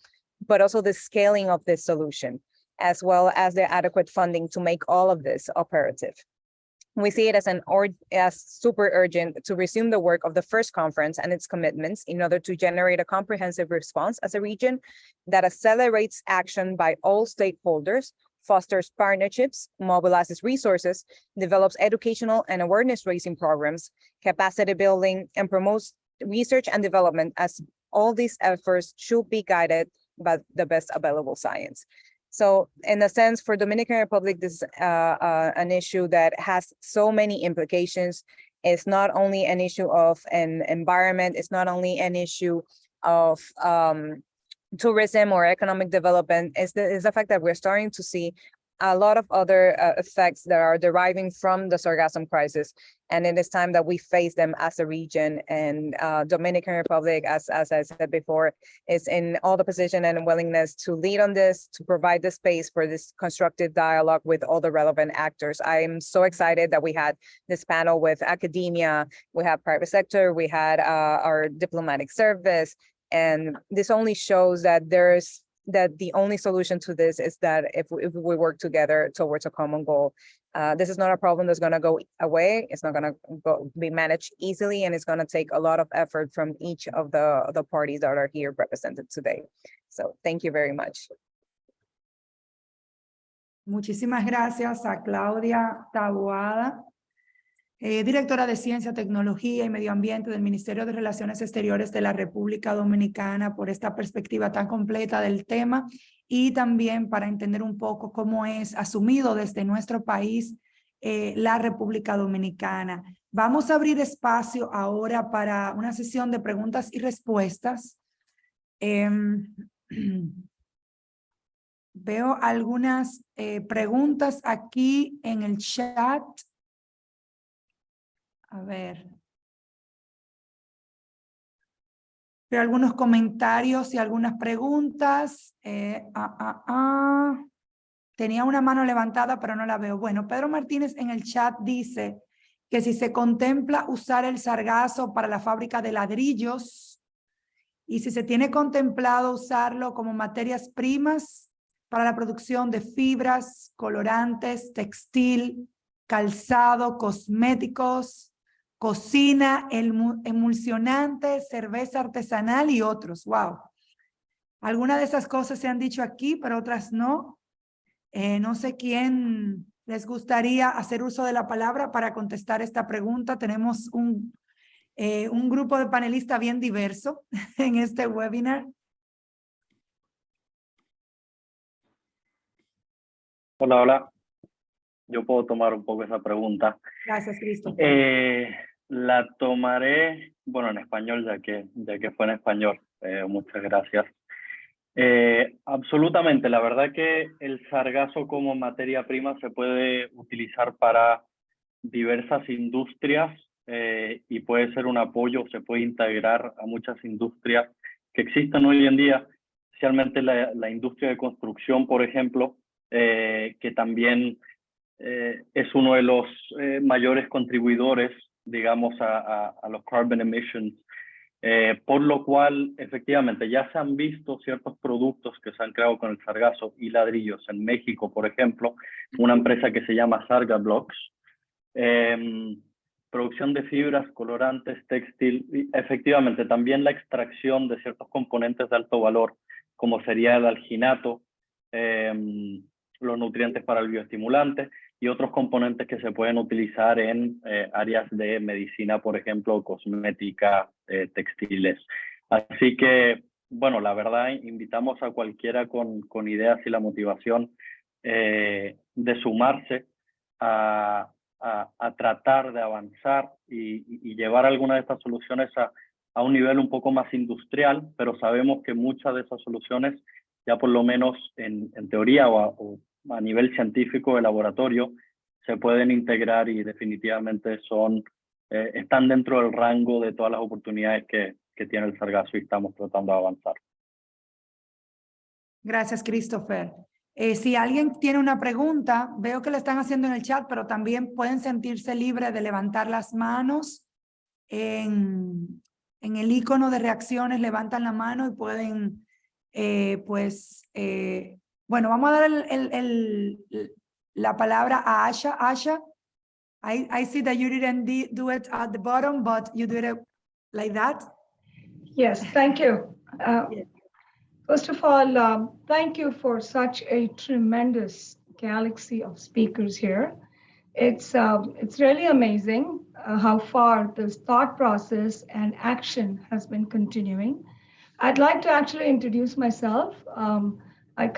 but also the scaling of this solution, as well as the adequate funding to make all of this operative. We see it as super urgent to resume the work of the first conference and its commitments in order to generate a comprehensive response as a region that accelerates action by all stakeholders, fosters partnerships, mobilizes resources, develops educational and awareness-raising programs, capacity building, and promotes research and development, as all these efforts should be guided by the best available science. So in a sense, for Dominican Republic, this is an issue that has so many implications. It's not only an issue of an environment, it's not only an issue of tourism or economic development, it's the fact that we're starting to see a lot of other effects that are deriving from the Sargassum crisis. And it is time that we face them as a region. And Dominican Republic, as I said before, is in all the position and willingness to lead on this, to provide the space for this constructive dialogue with all the relevant actors. I am so excited that we had this panel with academia, we have private sector, we had our diplomatic service. And this only shows that the only solution to this is that if we work together towards a common goal. This is not a problem that's going to go away. It's not going to be managed easily, and it's going to take a lot of effort from each of the parties that are here represented today. So thank you very much. Muchísimas gracias a Claudia Taboada, directora de Ciencia, Tecnología y Medio Ambiente del Ministerio de Relaciones Exteriores de la República Dominicana, por esta perspectiva tan completa del tema y también para entender un poco cómo es asumido desde nuestro país la República Dominicana. Vamos a abrir espacio ahora para una sesión de preguntas y respuestas. Veo algunas preguntas aquí en el chat. A ver. Veo algunos comentarios y algunas preguntas. Tenía una mano levantada, pero no la veo. Bueno, Pedro Martínez en el chat dice que si se contempla usar el sargazo para la fábrica de ladrillos y si se tiene contemplado usarlo como materias primas para la producción de fibras, colorantes, textil, calzado, cosméticos, cocina, emulsionantes, cerveza artesanal y otros. Wow. Algunas de esas cosas se han dicho aquí, pero otras no. No sé quién les gustaría hacer uso de la palabra para contestar esta pregunta. Tenemos un grupo de panelistas bien diverso en este webinar. Hola, hola. Yo puedo tomar un poco esa pregunta. Gracias, Cristo. La tomaré, bueno, en español, ya que fue en español. Muchas gracias. Absolutamente, la verdad que el sargazo como materia prima se puede utilizar para diversas industrias y puede ser un apoyo, se puede integrar a muchas industrias que existen hoy en día, especialmente la industria de construcción, por ejemplo, que también es uno de los mayores contribuidores, digamos, a los carbon emissions. Por lo cual, efectivamente, ya se han visto ciertos productos que se han creado con el sargazo y ladrillos en México, por ejemplo, una empresa que se llama Sargablocks, producción de fibras, colorantes, textil, y efectivamente también la extracción de ciertos componentes de alto valor, como sería el alginato, los nutrientes para el bioestimulante y otros componentes que se pueden utilizar en áreas de medicina, por ejemplo, cosmética, textiles. Así que, bueno, la verdad, invitamos a cualquiera con ideas y la motivación de sumarse a tratar de avanzar y llevar algunas de estas soluciones a un nivel un poco más industrial, pero sabemos que muchas de esas soluciones, ya por lo menos en teoría o a nivel científico de laboratorio, se pueden integrar y definitivamente están dentro del rango de todas las oportunidades que tiene el sargazo y estamos tratando de avanzar. Gracias, Christopher. Si alguien tiene una pregunta, veo que la están haciendo en el chat, pero también pueden sentirse libres de levantar las manos. En el icono de reacciones levantan la mano y pueden, bueno, vamos a dar la palabra a Asha. Asha, I see that you didn't do it at the bottom, but you did it like that. Yes, thank you. First of all, thank you for such a tremendous galaxy of speakers here. It's really amazing how far this thought process and action has been continuing. I'd like to actually introduce myself. I'm the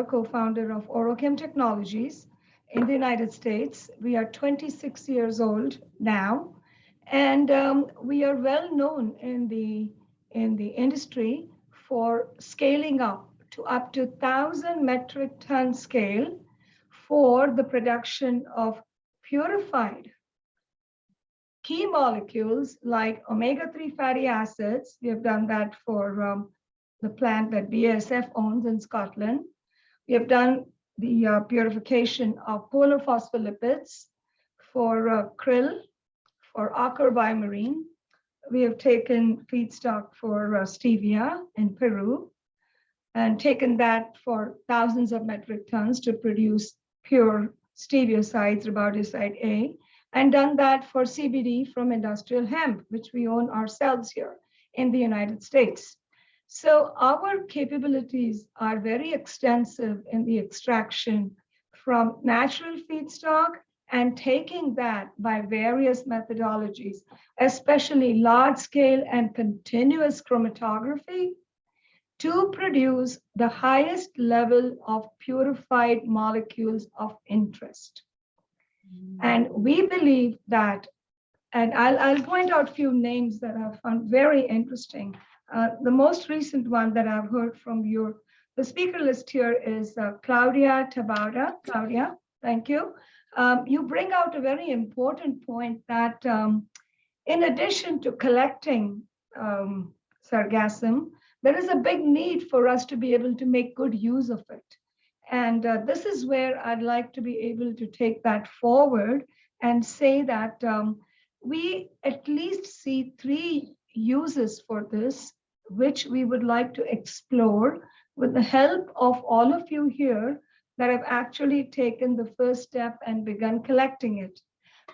co-founder of Orochem Technologies in the United States. We are 26 years old now, and we are well known in the industry for scaling up to 1,000 metric ton scale for the production of purified key molecules like omega-3 fatty acids. We have done that for the plant that BASF owns in Scotland. We have done the purification of polar phospholipids for krill, for Aker Biomarine. We have taken feedstock for stevia in Peru and taken that for thousands of metric tons to produce pure steviosides, riboside A, and done that for CBD from industrial hemp, which we own ourselves here in the United States. So our capabilities are very extensive in the extraction from natural feedstock and taking that by various methodologies, especially large scale and continuous chromatography, to produce the highest level of purified molecules of interest. And we believe that, and I'll point out a few names that I found very interesting. The most recent one that I've heard from the speaker list here is Claudia Tabada. Claudia, thank you. You bring out a very important point that in addition to collecting sargassum, there is a big need for us to be able to make good use of it. And this is where I'd like to be able to take that forward and say that we at least see 3 uses for this, which we would like to explore with the help of all of you here that have actually taken the first step and begun collecting it.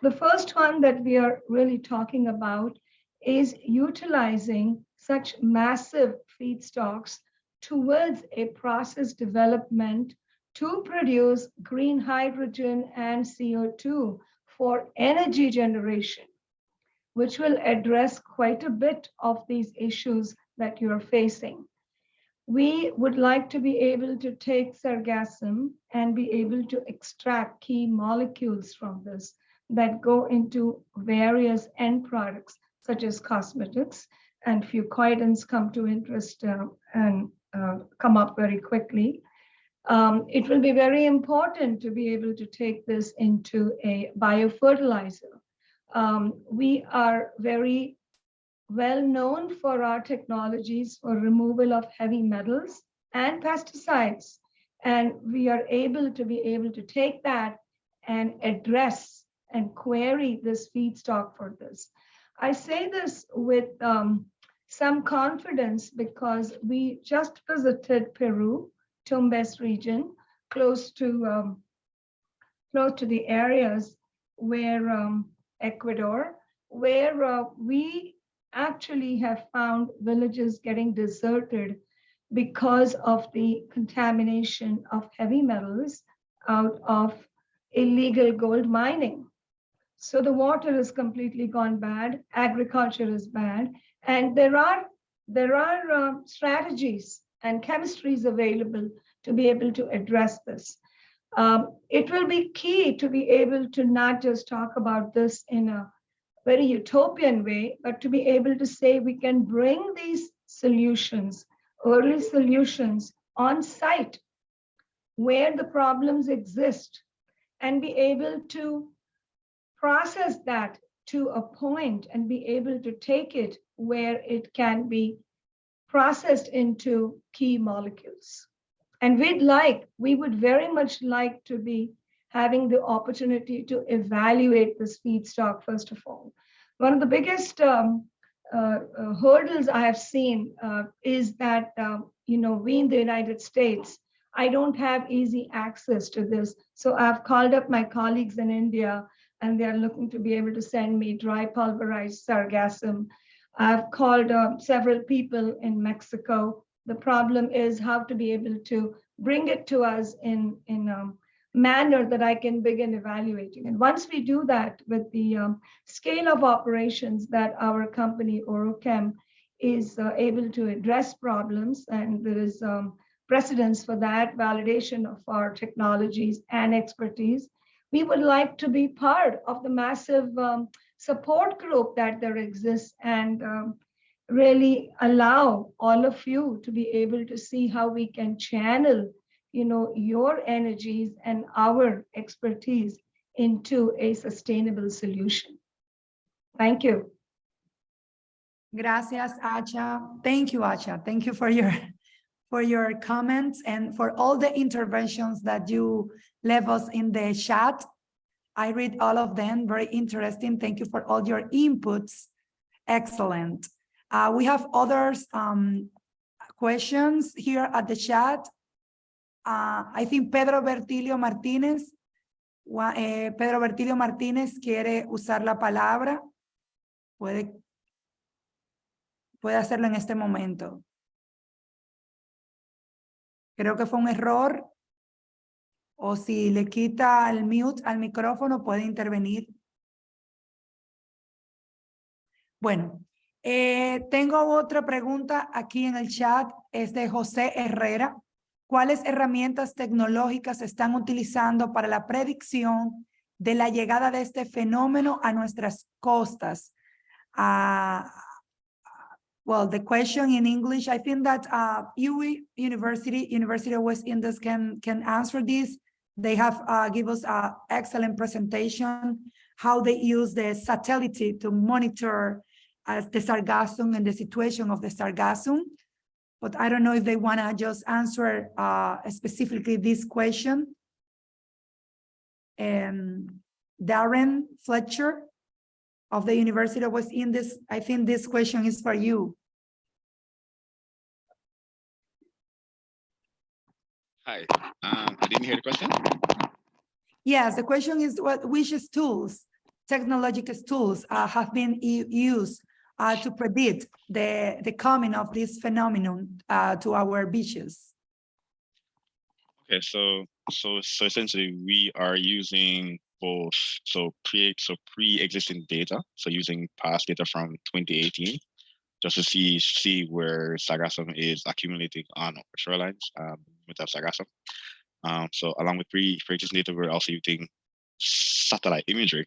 The first one that we are really talking about is utilizing such massive feedstocks towards a process development to produce green hydrogen and CO2 for energy generation, which will address quite a bit of these issues that you're facing. We would like to be able to take sargassum and be able to extract key molecules from this that go into various end products, such as cosmetics, and fucoidants come to interest and come up very quickly. It will be very important to be able to take this into a biofertilizer. We are very well known for our technologies for removal of heavy metals and pesticides. And we are able to take that and address and query this feedstock for this. I say this with some confidence because we just visited Peru, Tumbes region, close to the areas where Ecuador, where we actually have found villages getting deserted because of the contamination of heavy metals out of illegal gold mining. So the water has completely gone bad, agriculture is bad, and there are strategies and chemistries available to be able to address this. It will be key to be able to not just talk about this in a very utopian way, but to be able to say we can bring these solutions, early solutions on site where the problems exist and be able to process that to a point and be able to take it where it can be processed into key molecules. And we would very much like to be having the opportunity to evaluate this feedstock, first of all. One of the biggest hurdles I have seen is that, we in the United States, I don't have easy access to this. So I've called up my colleagues in India, and they're looking to be able to send me dry pulverized sargassum. I've called several people in Mexico. The problem is how to be able to bring it to us in a manner that I can begin evaluating. And once we do that with the scale of operations that our company, Orochem, is able to address problems, and there is precedence for that, validation of our technologies and expertise, we would like to be part of the massive support group that there exists and really allow all of you to be able to see how we can channel, your energies and our expertise into a sustainable solution. Thank you. Gracias, Acha. Thank you, Acha. Thank you for your comments and for all the interventions that you left us in the chat. I read all of them, very interesting. Thank you for all your inputs. Excellent. We have others questions here at the chat. I think Pedro Bertilio Martínez quiere usar la palabra. Puede hacerlo en este momento. Creo que fue un error. O si le quita el mute al micrófono, puede intervenir. Bueno, tengo otra pregunta aquí en el chat. Es de José Herrera. ¿Cuáles herramientas tecnológicas están utilizando para la predicción de la llegada de este fenómeno a nuestras costas? Well, the question in English, I think that University of West Indies can answer this. They have give us an excellent presentation, how they use the satellite to monitor the Sargassum and the situation of the Sargassum. But I don't know if they want to just answer specifically this question. Darren Fletcher of the University of West Indies, I think this question is for you. Hi, I didn't hear the question. Yes, the question is which tools, technological tools have been used to predict the coming of this phenomenon to our beaches. Okay, so essentially we are using both pre-existing data, so using past data from 2018, just to see where Sargassum is accumulating on our shorelines with our Sargassum. So along with pre-existing data, we're also using satellite imagery,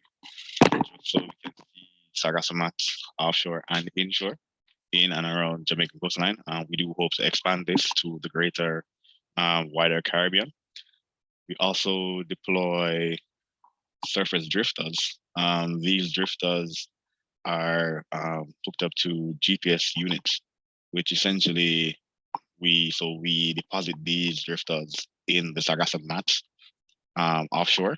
so we can see Sargassum mats offshore and inshore in and around Jamaican coastline. We do hope to expand this to the greater, wider Caribbean. We also deploy surface drifters. These drifters are hooked up to GPS units, which essentially we deposit these drifters in the Sargassum mats offshore.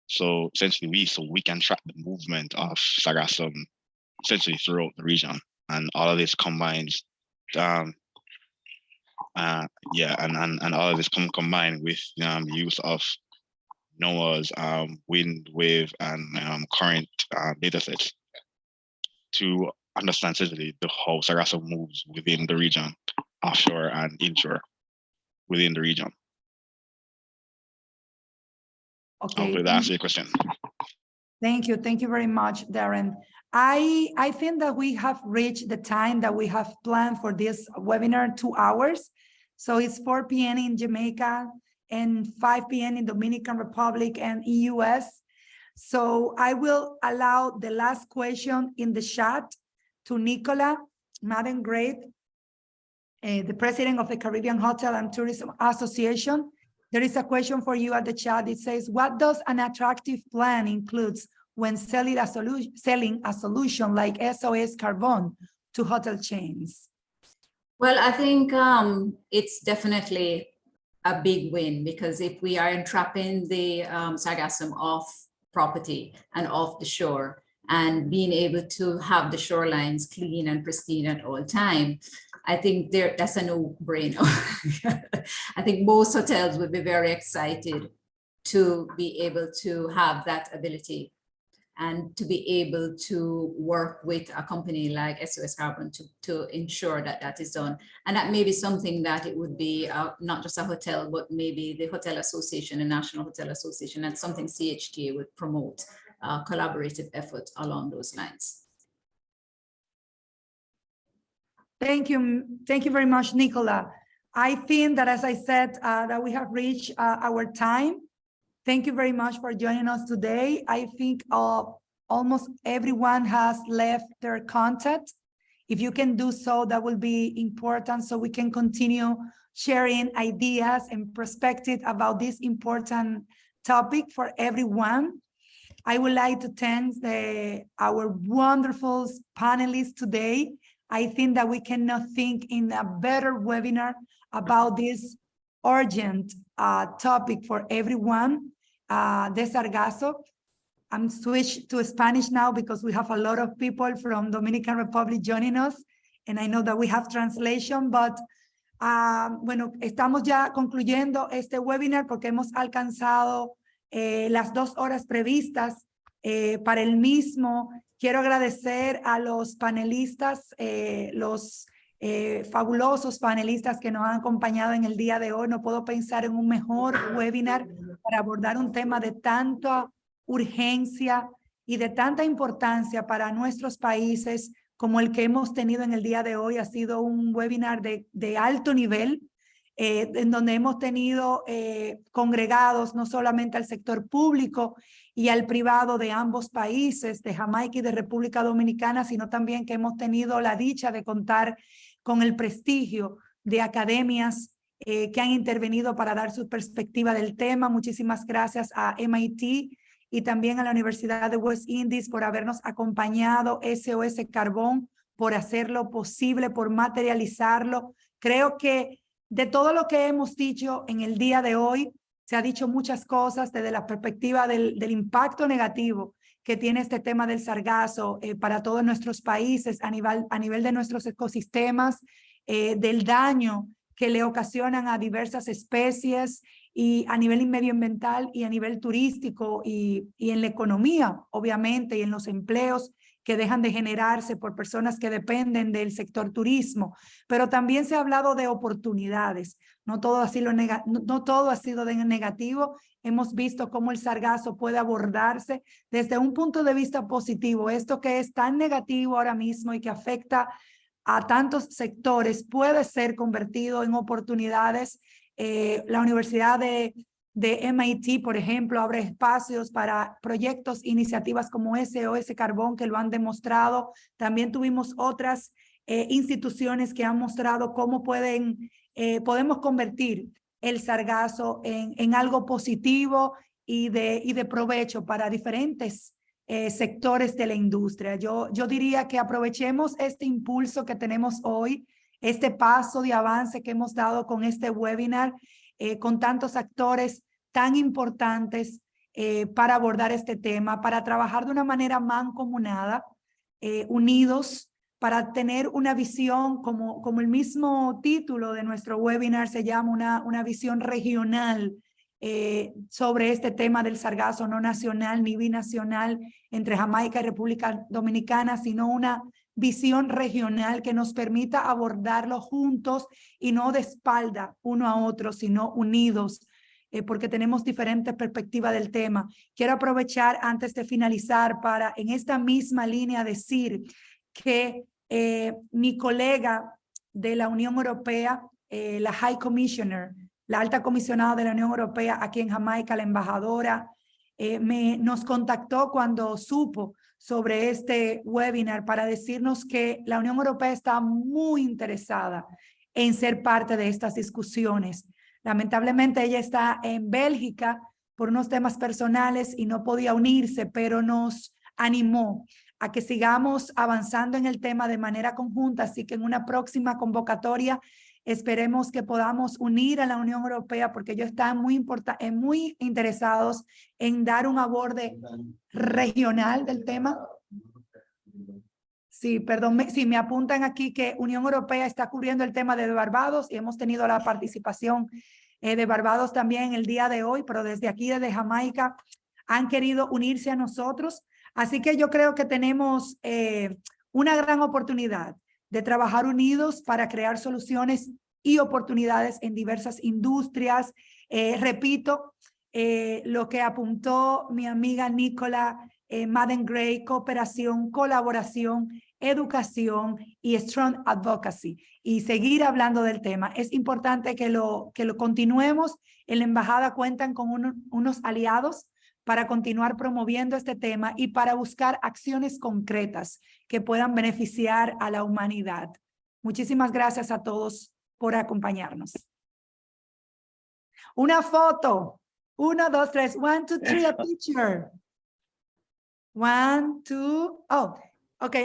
So essentially we can track the movement of Sargassum essentially throughout the region, and all of this combines and all of this combined with the use of NOAA's wind, wave, and current data sets to understand essentially how Sargassum moves within the region, offshore and inshore within the region. Okay. Hopefully that answers your question. Thank you very much, Darren. I think that we have reached the time that we have planned for this webinar, 2 hours. So it's 4 p.m. in Jamaica and 5 p.m. in Dominican Republic and US. So I will allow the last question in the chat to Nicola Madden Great, the president of the Caribbean Hotel and Tourism Association. There is a question for you at the chat. It says, what does an attractive plan includes when selling a solution like SOS Carbon to hotel chains? Well, I think it's definitely a big win, because if we are entrapping the Sargassum off property and off the shore and being able to have the shorelines clean and pristine at all time, I think that's a no-brainer. I think most hotels would be very excited to be able to have that ability and to be able to work with a company like SOS Carbon to ensure that that is done. And that may be something that it would be not just a hotel, but maybe the Hotel Association, the National Hotel Association, and something CHTA would promote collaborative effort along those lines. Thank you very much, Nicola. I think that, as I said, that we have reached our time. Thank you very much for joining us today. I think almost everyone has left their contact. If you can do so, that will be important, so we can continue sharing ideas and perspective about this important topic for everyone. I would like to thank our wonderful panelists today. I think that we cannot think in a better webinar about this urgent topic for everyone, the Sargasso. I'm switched to Spanish now because we have a lot of people from Dominican Republic joining us, and I know that we have translation, but bueno, estamos ya concluyendo este webinar porque hemos alcanzado las 2 horas previstas para el mismo. Quiero agradecer a los panelistas, los fabulosos panelistas que nos han acompañado en el día de hoy. No puedo pensar en un mejor webinar para abordar un tema de tanta urgencia y de tanta importancia para nuestros países como el que hemos tenido en el día de hoy. Ha sido un webinar de alto nivel. en donde hemos tenido congregados no solamente al sector público y al privado de ambos países, de Jamaica y de República Dominicana, sino también que hemos tenido la dicha de contar con el prestigio de academias que han intervenido para dar su perspectiva del tema. Muchísimas gracias a MIT y también a la Universidad de West Indies por habernos acompañado, SOS Carbon, por hacerlo posible, por materializarlo. Creo que de todo lo que hemos dicho en el día de hoy, se ha dicho muchas cosas desde la perspectiva del impacto negativo que tiene este tema del sargazo para todos nuestros países a nivel de nuestros ecosistemas, del daño que le ocasionan a diversas especies y a nivel medioambiental y a nivel turístico y en la economía, obviamente, y en los empleos que dejan de generarse por personas que dependen del sector turismo. Pero también se ha hablado de oportunidades. No todo ha sido de negativo. Hemos visto cómo el sargazo puede abordarse desde un punto de vista positivo. Esto que es tan negativo ahora mismo y que afecta a tantos sectores puede ser convertido en oportunidades. La Universidad de MIT, por ejemplo, abre espacios para proyectos, iniciativas como SOS Carbon que lo han demostrado. También tuvimos otras instituciones que han mostrado cómo podemos convertir el sargazo en algo positivo y de provecho para diferentes sectores de la industria. Yo diría que aprovechemos este impulso que tenemos hoy, este paso de avance que hemos dado con este webinar, con tantos actores tan importantes para abordar este tema, para trabajar de una manera mancomunada, unidos, para tener una visión, como el mismo título de nuestro webinar se llama, una visión regional sobre este tema del sargazo, no nacional ni binacional entre Jamaica y República Dominicana, sino una visión regional que nos permita abordarlo juntos y no de espalda uno a otro, sino unidos, porque tenemos diferentes perspectivas del tema. Quiero aprovechar antes de finalizar para en esta misma línea decir que mi colega de la Unión Europea, la High Commissioner, la alta comisionada de la Unión Europea aquí en Jamaica, la embajadora, nos contactó cuando supo sobre este webinar para decirnos que la Unión Europea está muy interesada en ser parte de estas discusiones. Lamentablemente ella está en Bélgica por unos temas personales y no podía unirse, pero nos animó a que sigamos avanzando en el tema de manera conjunta, así que en una próxima convocatoria esperemos que podamos unir a la Unión Europea porque ellos están muy interesados en dar un aborde regional del tema. Sí, perdón, sí, me apuntan aquí que Unión Europea está cubriendo el tema de Barbados y hemos tenido la participación de Barbados también el día de hoy, pero desde aquí, desde Jamaica, han querido unirse a nosotros. Así que yo creo que tenemos una gran oportunidad de trabajar unidos para crear soluciones y oportunidades en diversas industrias. Repito, lo que apuntó mi amiga Nicola Madden Gray: cooperación, colaboración, educación y strong advocacy, y seguir hablando del tema. Es importante que lo continuemos. En la embajada cuentan con unos aliados para continuar promoviendo este tema y para buscar acciones concretas que puedan beneficiar a la humanidad. Muchísimas gracias a todos por acompañarnos. Una foto. 1, 2, 3. 1, 2, 3, a picture. 1, 2. Oh, okay.